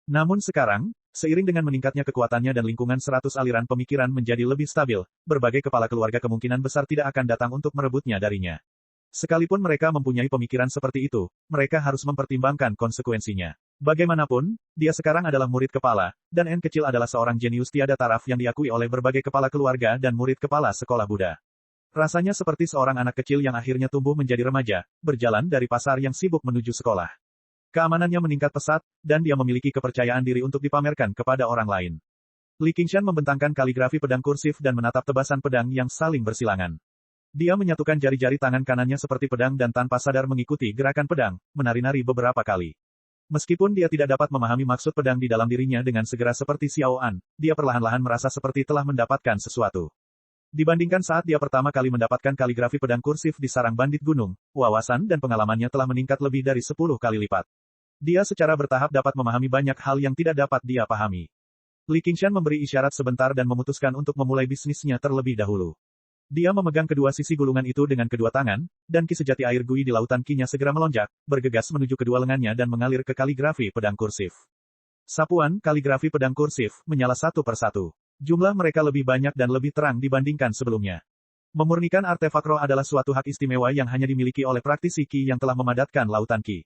Namun sekarang, seiring dengan meningkatnya kekuatannya dan lingkungan 100 aliran pemikiran menjadi lebih stabil, berbagai kepala keluarga kemungkinan besar tidak akan datang untuk merebutnya darinya. Sekalipun mereka mempunyai pemikiran seperti itu, mereka harus mempertimbangkan konsekuensinya. Bagaimanapun, dia sekarang adalah murid kepala, dan N kecil adalah seorang jenius tiada taraf yang diakui oleh berbagai kepala keluarga dan murid kepala sekolah Buddha. Rasanya seperti seorang anak kecil yang akhirnya tumbuh menjadi remaja, berjalan dari pasar yang sibuk menuju sekolah. Keamanannya meningkat pesat, dan dia memiliki kepercayaan diri untuk dipamerkan kepada orang lain. Li Qingshan membentangkan kaligrafi pedang kursif dan menatap tebasan pedang yang saling bersilangan. Dia menyatukan jari-jari tangan kanannya seperti pedang dan tanpa sadar mengikuti gerakan pedang, menari-nari beberapa kali. Meskipun dia tidak dapat memahami maksud pedang di dalam dirinya dengan segera seperti Xiao An, dia perlahan-lahan merasa seperti telah mendapatkan sesuatu. Dibandingkan saat dia pertama kali mendapatkan kaligrafi pedang kursif di sarang bandit gunung, wawasan dan pengalamannya telah meningkat lebih dari 10 kali lipat. Dia secara bertahap dapat memahami banyak hal yang tidak dapat dia pahami. Li Qingshan memberi isyarat sebentar dan memutuskan untuk memulai bisnisnya terlebih dahulu. Dia memegang kedua sisi gulungan itu dengan kedua tangan, dan ki sejati air gui di lautan Qi-nya segera melonjak, bergegas menuju kedua lengannya dan mengalir ke kaligrafi pedang kursif. Sapuan kaligrafi pedang kursif menyala satu persatu. Jumlah mereka lebih banyak dan lebih terang dibandingkan sebelumnya. Memurnikan artefak roh adalah suatu hak istimewa yang hanya dimiliki oleh praktisi Qi yang telah memadatkan lautan Qi.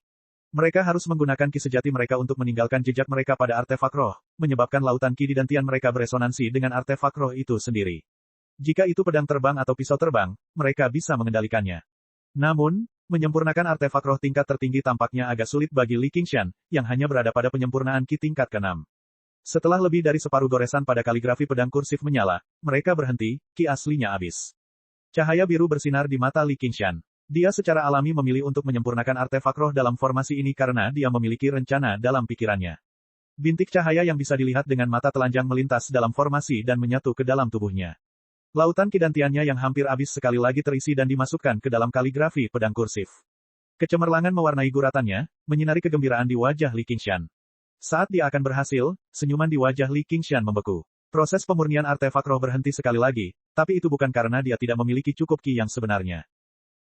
Mereka harus menggunakan ki sejati mereka untuk meninggalkan jejak mereka pada artefak roh, menyebabkan lautan ki di dantian mereka beresonansi dengan artefak roh itu sendiri. Jika itu pedang terbang atau pisau terbang, mereka bisa mengendalikannya. Namun, menyempurnakan artefak roh tingkat tertinggi tampaknya agak sulit bagi Li Qingshan, yang hanya berada pada penyempurnaan ki tingkat ke-6. Setelah lebih dari separuh goresan pada kaligrafi pedang kursif menyala, mereka berhenti, ki aslinya habis. Cahaya biru bersinar di mata Li Qingshan. Dia secara alami memilih untuk menyempurnakan artefak roh dalam formasi ini karena dia memiliki rencana dalam pikirannya. Bintik cahaya yang bisa dilihat dengan mata telanjang melintas dalam formasi dan menyatu ke dalam tubuhnya. Lautan kidantiannya yang hampir habis sekali lagi terisi dan dimasukkan ke dalam kaligrafi pedang kursif. Kecemerlangan mewarnai guratannya, menyinari kegembiraan di wajah Li Qingshan. Saat dia akan berhasil, senyuman di wajah Li Qingshan membeku. Proses pemurnian artefak roh berhenti sekali lagi, tapi itu bukan karena dia tidak memiliki cukup ki yang sebenarnya.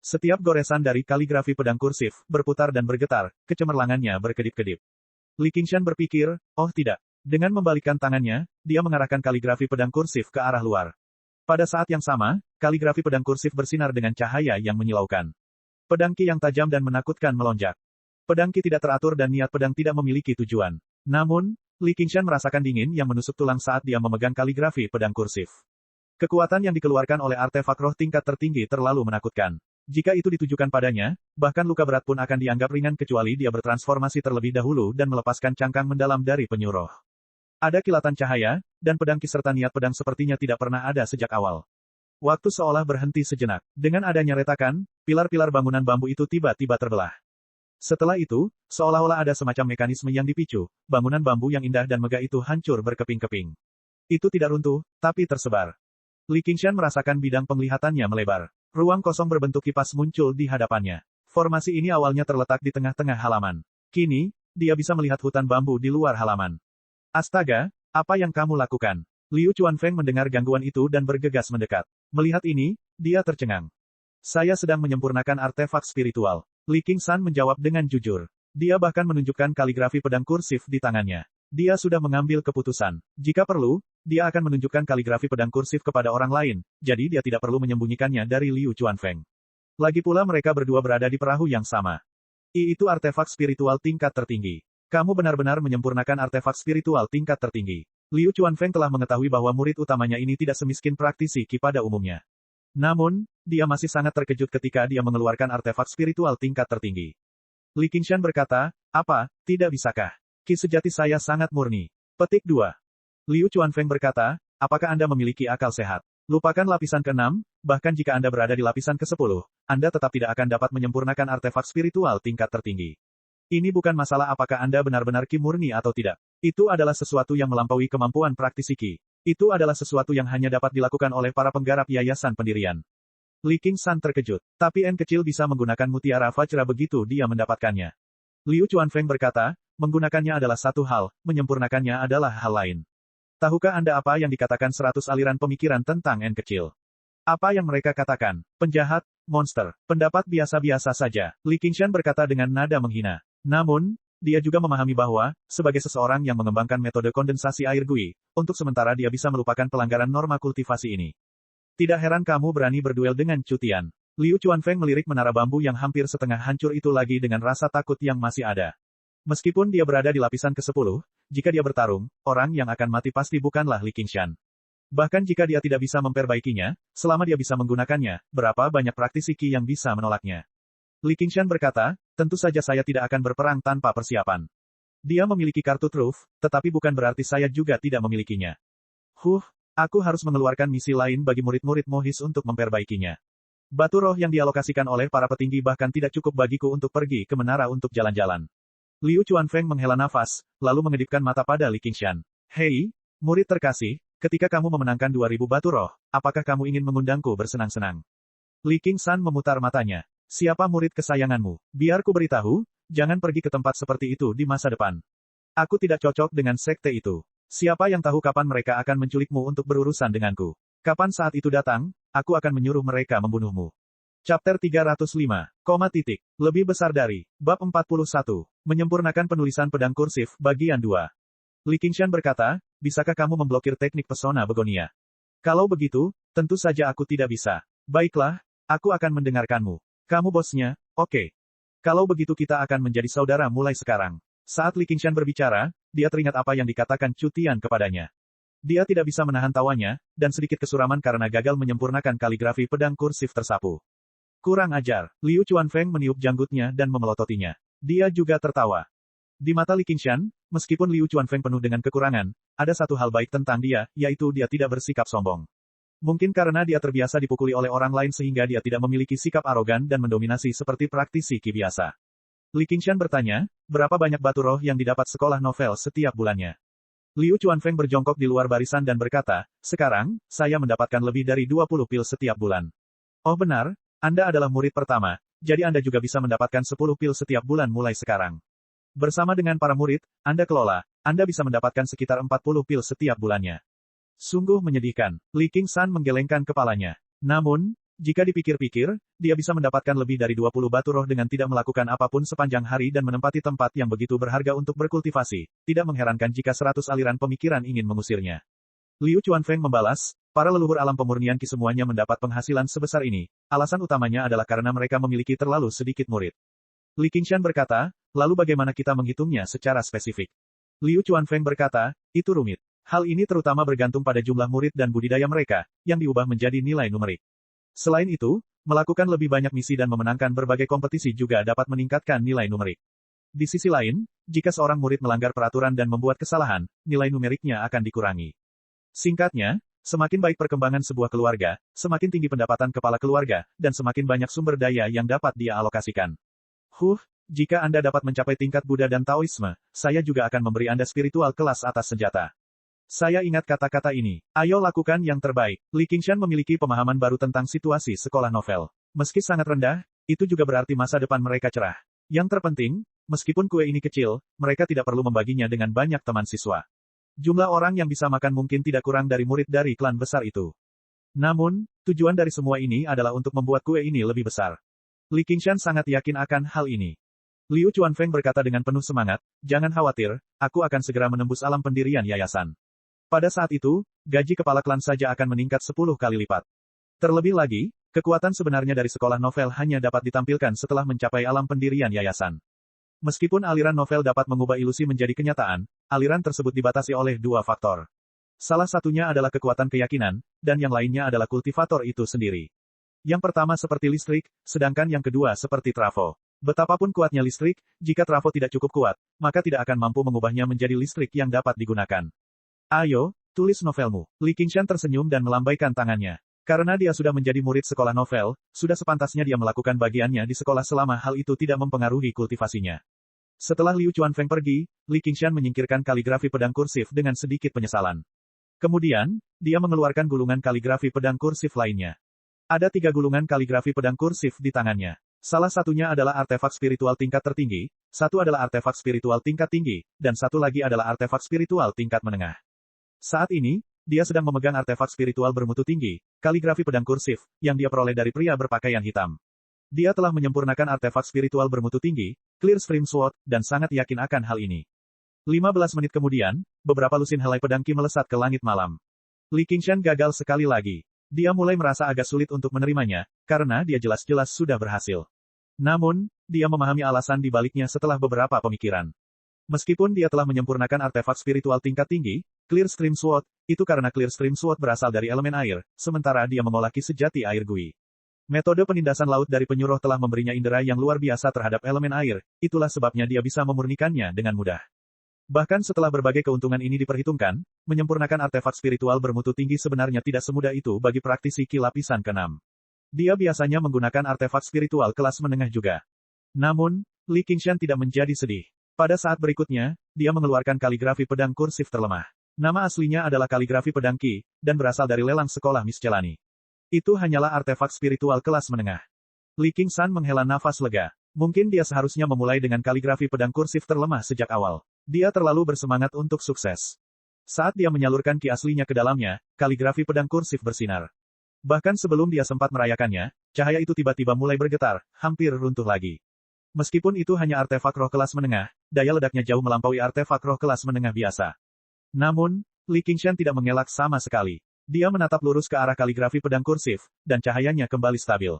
Setiap goresan dari kaligrafi pedang kursif, berputar dan bergetar, kecemerlangannya berkedip-kedip. Li Qingshan berpikir, oh tidak. Dengan membalikkan tangannya, dia mengarahkan kaligrafi pedang kursif ke arah luar. Pada saat yang sama, kaligrafi pedang kursif bersinar dengan cahaya yang menyilaukan. Pedang ki yang tajam dan menakutkan melonjak. Pedang ki tidak teratur dan niat pedang tidak memiliki tujuan. Namun, Li Qingshan merasakan dingin yang menusuk tulang saat dia memegang kaligrafi pedang kursif. Kekuatan yang dikeluarkan oleh artefak roh tingkat tertinggi terlalu menakutkan. Jika itu ditujukan padanya, bahkan luka berat pun akan dianggap ringan kecuali dia bertransformasi terlebih dahulu dan melepaskan cangkang mendalam dari penyuruh. Ada kilatan cahaya, dan pedang ki serta niat pedang sepertinya tidak pernah ada sejak awal. Waktu seolah berhenti sejenak. Dengan adanya retakan, pilar-pilar bangunan bambu itu tiba-tiba terbelah. Setelah itu, seolah-olah ada semacam mekanisme yang dipicu, bangunan bambu yang indah dan megah itu hancur berkeping-keping. Itu tidak runtuh, tapi tersebar. Li Qingshan merasakan bidang penglihatannya melebar. Ruang kosong berbentuk kipas muncul di hadapannya. Formasi ini awalnya terletak di tengah-tengah halaman. Kini, dia bisa melihat hutan bambu di luar halaman. Astaga, apa yang kamu lakukan? Liu Chuanfeng mendengar gangguan itu dan bergegas mendekat. Melihat ini, dia tercengang. Saya sedang menyempurnakan artefak spiritual. Li Qingshan menjawab dengan jujur. Dia bahkan menunjukkan kaligrafi pedang kursif di tangannya. Dia sudah mengambil keputusan. Jika perlu, dia akan menunjukkan kaligrafi pedang kursif kepada orang lain, jadi dia tidak perlu menyembunyikannya dari Liu Chuanfeng. Lagi pula mereka berdua berada di perahu yang sama. Itu artefak spiritual tingkat tertinggi. Kamu benar-benar menyempurnakan artefak spiritual tingkat tertinggi. Liu Chuanfeng telah mengetahui bahwa murid utamanya ini tidak semiskin praktisi ki pada umumnya. Namun, dia masih sangat terkejut ketika dia mengeluarkan artefak spiritual tingkat tertinggi. Li Qingshan berkata, apa, tidak bisakah? Ki sejati saya sangat murni. Petik 2. Liu Chuanfeng berkata, apakah Anda memiliki akal sehat? Lupakan lapisan ke-6, bahkan jika Anda berada di lapisan ke-10, Anda tetap tidak akan dapat menyempurnakan artefak spiritual tingkat tertinggi. Ini bukan masalah apakah Anda benar-benar ki murni atau tidak. Itu adalah sesuatu yang melampaui kemampuan praktisi ki. Itu adalah sesuatu yang hanya dapat dilakukan oleh para penggarap yayasan pendirian. Li Qingshan terkejut. Tapi N kecil bisa menggunakan mutiara Vajra begitu dia mendapatkannya. Liu Chuanfeng berkata, menggunakannya adalah satu hal, menyempurnakannya adalah hal lain. Tahukah Anda apa yang dikatakan 100 aliran pemikiran tentang N kecil? Apa yang mereka katakan? Penjahat, monster, pendapat biasa-biasa saja. Li Qingshan berkata dengan nada menghina. Namun, dia juga memahami bahwa, sebagai seseorang yang mengembangkan metode kondensasi air gui, untuk sementara dia bisa melupakan pelanggaran norma kultivasi ini. Tidak heran kamu berani berduel dengan Cutian. Liu Chuanfeng melirik menara bambu yang hampir setengah hancur itu lagi dengan rasa takut yang masih ada. Meskipun dia berada di lapisan ke-10, jika dia bertarung, orang yang akan mati pasti bukanlah Li Qingshan. Bahkan jika dia tidak bisa memperbaikinya, selama dia bisa menggunakannya, berapa banyak praktisi ki yang bisa menolaknya. Li Qingshan berkata, tentu saja saya tidak akan berperang tanpa persiapan. Dia memiliki kartu truf, tetapi bukan berarti saya juga tidak memilikinya. Aku harus mengeluarkan misi lain bagi murid-murid Mohis untuk memperbaikinya. Batu roh yang dialokasikan oleh para petinggi bahkan tidak cukup bagiku untuk pergi ke menara untuk jalan-jalan. Liu Chuanfeng menghela nafas, lalu mengedipkan mata pada Li Qingshan. Hei, murid terkasih, ketika kamu memenangkan 2000 batu roh, apakah kamu ingin mengundangku bersenang-senang? Li Qingshan memutar matanya. Siapa murid kesayanganmu? Biar ku beritahu, jangan pergi ke tempat seperti itu di masa depan. Aku tidak cocok dengan sekte itu. Siapa yang tahu kapan mereka akan menculikmu untuk berurusan denganku? Kapan saat itu datang, aku akan menyuruh mereka membunuhmu. Chapter 305, lebih besar dari, Bab 41, menyempurnakan penulisan pedang kursif, bagian 2. Li Qingshan berkata, bisakah kamu memblokir teknik pesona begonia? Kalau begitu, tentu saja aku tidak bisa. Baiklah, aku akan mendengarkanmu. Kamu bosnya, oke. Kalau begitu kita akan menjadi saudara mulai sekarang. Saat Li Qingshan berbicara, dia teringat apa yang dikatakan Chu Tian kepadanya. Dia tidak bisa menahan tawanya, dan sedikit kesuraman karena gagal menyempurnakan kaligrafi pedang kursif tersapu. Kurang ajar, Liu Chuanfeng meniup janggutnya dan memelototinya. Dia juga tertawa. Di mata Li Qingshan, meskipun Liu Chuanfeng penuh dengan kekurangan, ada satu hal baik tentang dia, yaitu dia tidak bersikap sombong. Mungkin karena dia terbiasa dipukuli oleh orang lain sehingga dia tidak memiliki sikap arogan dan mendominasi seperti praktisi Qi biasa. Li Qingshan bertanya, berapa banyak batu roh yang didapat sekolah novel setiap bulannya? Liu Chuanfeng berjongkok di luar barisan dan berkata, sekarang, saya mendapatkan lebih dari 20 pil setiap bulan. Oh benar, Anda adalah murid pertama, jadi Anda juga bisa mendapatkan 10 pil setiap bulan mulai sekarang. Bersama dengan para murid, Anda kelola, Anda bisa mendapatkan sekitar 40 pil setiap bulannya. Sungguh menyedihkan, Li Qingshan menggelengkan kepalanya. Namun, jika dipikir-pikir, dia bisa mendapatkan lebih dari 20 batu roh dengan tidak melakukan apapun sepanjang hari dan menempati tempat yang begitu berharga untuk berkultivasi. Tidak mengherankan jika 100 aliran pemikiran ingin mengusirnya. Liu Chuanfeng membalas, para leluhur alam pemurnian Qi semuanya mendapat penghasilan sebesar ini. Alasan utamanya adalah karena mereka memiliki terlalu sedikit murid. Li Qingshan berkata, lalu bagaimana kita menghitungnya secara spesifik? Liu Chuanfeng berkata, itu rumit. Hal ini terutama bergantung pada jumlah murid dan budidaya mereka, yang diubah menjadi nilai numerik. Selain itu, melakukan lebih banyak misi dan memenangkan berbagai kompetisi juga dapat meningkatkan nilai numerik. Di sisi lain, jika seorang murid melanggar peraturan dan membuat kesalahan, nilai numeriknya akan dikurangi. Singkatnya, semakin baik perkembangan sebuah keluarga, semakin tinggi pendapatan kepala keluarga, dan semakin banyak sumber daya yang dapat dia alokasikan. Jika Anda dapat mencapai tingkat Buddha dan Taoisme, saya juga akan memberi Anda spiritual kelas atas senjata. Saya ingat kata-kata ini. Ayo lakukan yang terbaik. Li Qingshan memiliki pemahaman baru tentang situasi sekolah novel. Meski sangat rendah, itu juga berarti masa depan mereka cerah. Yang terpenting, meskipun kue ini kecil, mereka tidak perlu membaginya dengan banyak teman siswa. Jumlah orang yang bisa makan mungkin tidak kurang dari murid dari klan besar itu. Namun, tujuan dari semua ini adalah untuk membuat kue ini lebih besar. Li Qingshan sangat yakin akan hal ini. Liu Chuanfeng berkata dengan penuh semangat, jangan khawatir, aku akan segera menembus alam pendirian yayasan. Pada saat itu, gaji kepala klan saja akan meningkat 10 kali lipat. Terlebih lagi, kekuatan sebenarnya dari sekolah novel hanya dapat ditampilkan setelah mencapai alam pendirian yayasan. Meskipun aliran novel dapat mengubah ilusi menjadi kenyataan, aliran tersebut dibatasi oleh dua faktor. Salah satunya adalah kekuatan keyakinan, dan yang lainnya adalah kultivator itu sendiri. Yang pertama seperti listrik, sedangkan yang kedua seperti trafo. Betapapun kuatnya listrik, jika trafo tidak cukup kuat, maka tidak akan mampu mengubahnya menjadi listrik yang dapat digunakan. Ayo, tulis novelmu. Li Qingshan tersenyum dan melambaikan tangannya. Karena dia sudah menjadi murid sekolah novel, sudah sepantasnya dia melakukan bagiannya di sekolah selama hal itu tidak mempengaruhi kultivasinya. Setelah Liu Chuanfeng pergi, Li Qingshan menyingkirkan kaligrafi pedang kursif dengan sedikit penyesalan. Kemudian, dia mengeluarkan gulungan kaligrafi pedang kursif lainnya. Ada 3 gulungan kaligrafi pedang kursif di tangannya. Salah satunya adalah artefak spiritual tingkat tertinggi, satu adalah artefak spiritual tingkat tinggi, dan satu lagi adalah artefak spiritual tingkat menengah. Saat ini, dia sedang memegang artefak spiritual bermutu tinggi, kaligrafi pedang kursif, yang dia peroleh dari pria berpakaian hitam. Dia telah menyempurnakan artefak spiritual bermutu tinggi, Clear Stream Sword, dan sangat yakin akan hal ini. 15 menit kemudian, beberapa lusin helai pedang Qi melesat ke langit malam. Li Qingshan gagal sekali lagi. Dia mulai merasa agak sulit untuk menerimanya, karena dia jelas-jelas sudah berhasil. Namun, dia memahami alasan di baliknya setelah beberapa pemikiran. Meskipun dia telah menyempurnakan artefak spiritual tingkat tinggi, Clear Stream Sword, itu karena Clear Stream Sword berasal dari elemen air, sementara dia mengolah Qi sejati air Gui. Metode penindasan laut dari penyuruh telah memberinya indera yang luar biasa terhadap elemen air, itulah sebabnya dia bisa memurnikannya dengan mudah. Bahkan setelah berbagai keuntungan ini diperhitungkan, menyempurnakan artefak spiritual bermutu tinggi sebenarnya tidak semudah itu bagi praktisi Qi lapisan ke-6. Dia biasanya menggunakan artefak spiritual kelas menengah juga. Namun, Li Qingshan tidak menjadi sedih. Pada saat berikutnya, dia mengeluarkan kaligrafi pedang kursif terlemah. Nama aslinya adalah kaligrafi pedang Qi, dan berasal dari lelang sekolah Miscelani. Itu hanyalah artefak spiritual kelas menengah. Li Qingshan menghela nafas lega. Mungkin dia seharusnya memulai dengan kaligrafi pedang kursif terlemah sejak awal. Dia terlalu bersemangat untuk sukses. Saat dia menyalurkan Qi aslinya ke dalamnya, kaligrafi pedang kursif bersinar. Bahkan sebelum dia sempat merayakannya, cahaya itu tiba-tiba mulai bergetar, hampir runtuh lagi. Meskipun itu hanya artefak roh kelas menengah, daya ledaknya jauh melampaui artefak roh kelas menengah biasa. Namun, Li Qingshan tidak mengelak sama sekali. Dia menatap lurus ke arah kaligrafi pedang kursif, dan cahayanya kembali stabil.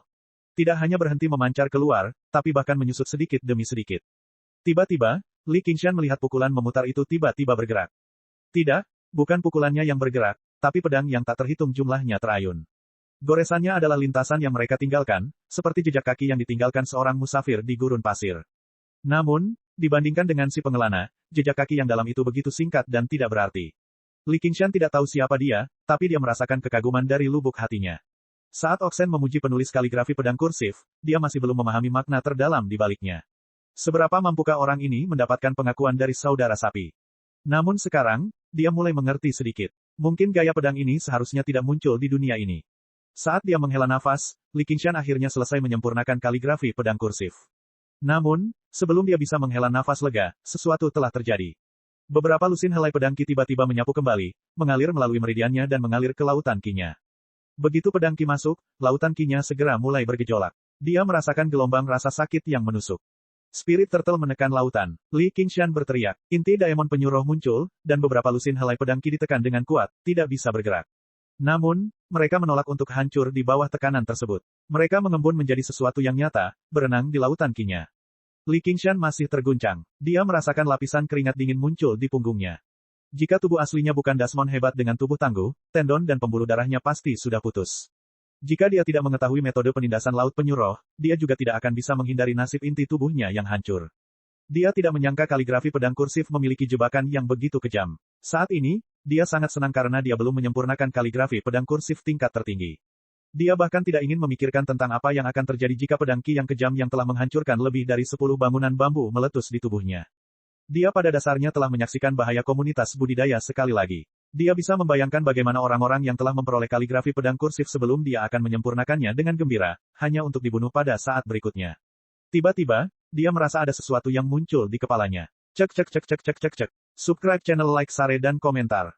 Tidak hanya berhenti memancar keluar, tapi bahkan menyusut sedikit demi sedikit. Tiba-tiba, Li Qingshan melihat pukulan memutar itu tiba-tiba bergerak. Tidak, bukan pukulannya yang bergerak, tapi pedang yang tak terhitung jumlahnya terayun. Goresannya adalah lintasan yang mereka tinggalkan, seperti jejak kaki yang ditinggalkan seorang musafir di gurun pasir. Namun, dibandingkan dengan si pengelana, jejak kaki yang dalam itu begitu singkat dan tidak berarti. Li Qingshan tidak tahu siapa dia, tapi dia merasakan kekaguman dari lubuk hatinya. Saat Oxen memuji penulis kaligrafi pedang kursif, dia masih belum memahami makna terdalam di baliknya. Seberapa mampukah orang ini mendapatkan pengakuan dari saudara sapi? Namun sekarang, dia mulai mengerti sedikit. Mungkin gaya pedang ini seharusnya tidak muncul di dunia ini. Saat dia menghela nafas, Li Qingshan akhirnya selesai menyempurnakan kaligrafi pedang kursif. Namun, sebelum dia bisa menghela nafas lega, sesuatu telah terjadi. Beberapa lusin helai pedang Qi tiba-tiba menyapu kembali, mengalir melalui meridiannya dan mengalir ke lautan Qi-nya. Begitu pedang Qi masuk, lautan Qi-nya segera mulai bergejolak. Dia merasakan gelombang rasa sakit yang menusuk. Spirit Turtle menekan lautan. Li Qingshan berteriak. Inti Daemon Penyuruh muncul, dan beberapa lusin helai pedang Qi ditekan dengan kuat, tidak bisa bergerak. Namun, mereka menolak untuk hancur di bawah tekanan tersebut. Mereka mengembun menjadi sesuatu yang nyata, berenang di lautan Qi-nya. Li Qingshan masih terguncang. Dia merasakan lapisan keringat dingin muncul di punggungnya. Jika tubuh aslinya bukan Dasmon hebat dengan tubuh tangguh, tendon dan pembuluh darahnya pasti sudah putus. Jika dia tidak mengetahui metode penindasan laut penyuruh, dia juga tidak akan bisa menghindari nasib inti tubuhnya yang hancur. Dia tidak menyangka kaligrafi pedang kursif memiliki jebakan yang begitu kejam. Saat ini, dia sangat senang karena dia belum menyempurnakan kaligrafi pedang kursif tingkat tertinggi. Dia bahkan tidak ingin memikirkan tentang apa yang akan terjadi jika pedang Qi yang kejam yang telah menghancurkan lebih dari 10 bangunan bambu meletus di tubuhnya. Dia pada dasarnya telah menyaksikan bahaya komunitas budidaya sekali lagi. Dia bisa membayangkan bagaimana orang-orang yang telah memperoleh kaligrafi pedang kursif sebelum dia akan menyempurnakannya dengan gembira, hanya untuk dibunuh pada saat berikutnya. Tiba-tiba, dia merasa ada sesuatu yang muncul di kepalanya. Cek. Subscribe channel, like, share dan komentar.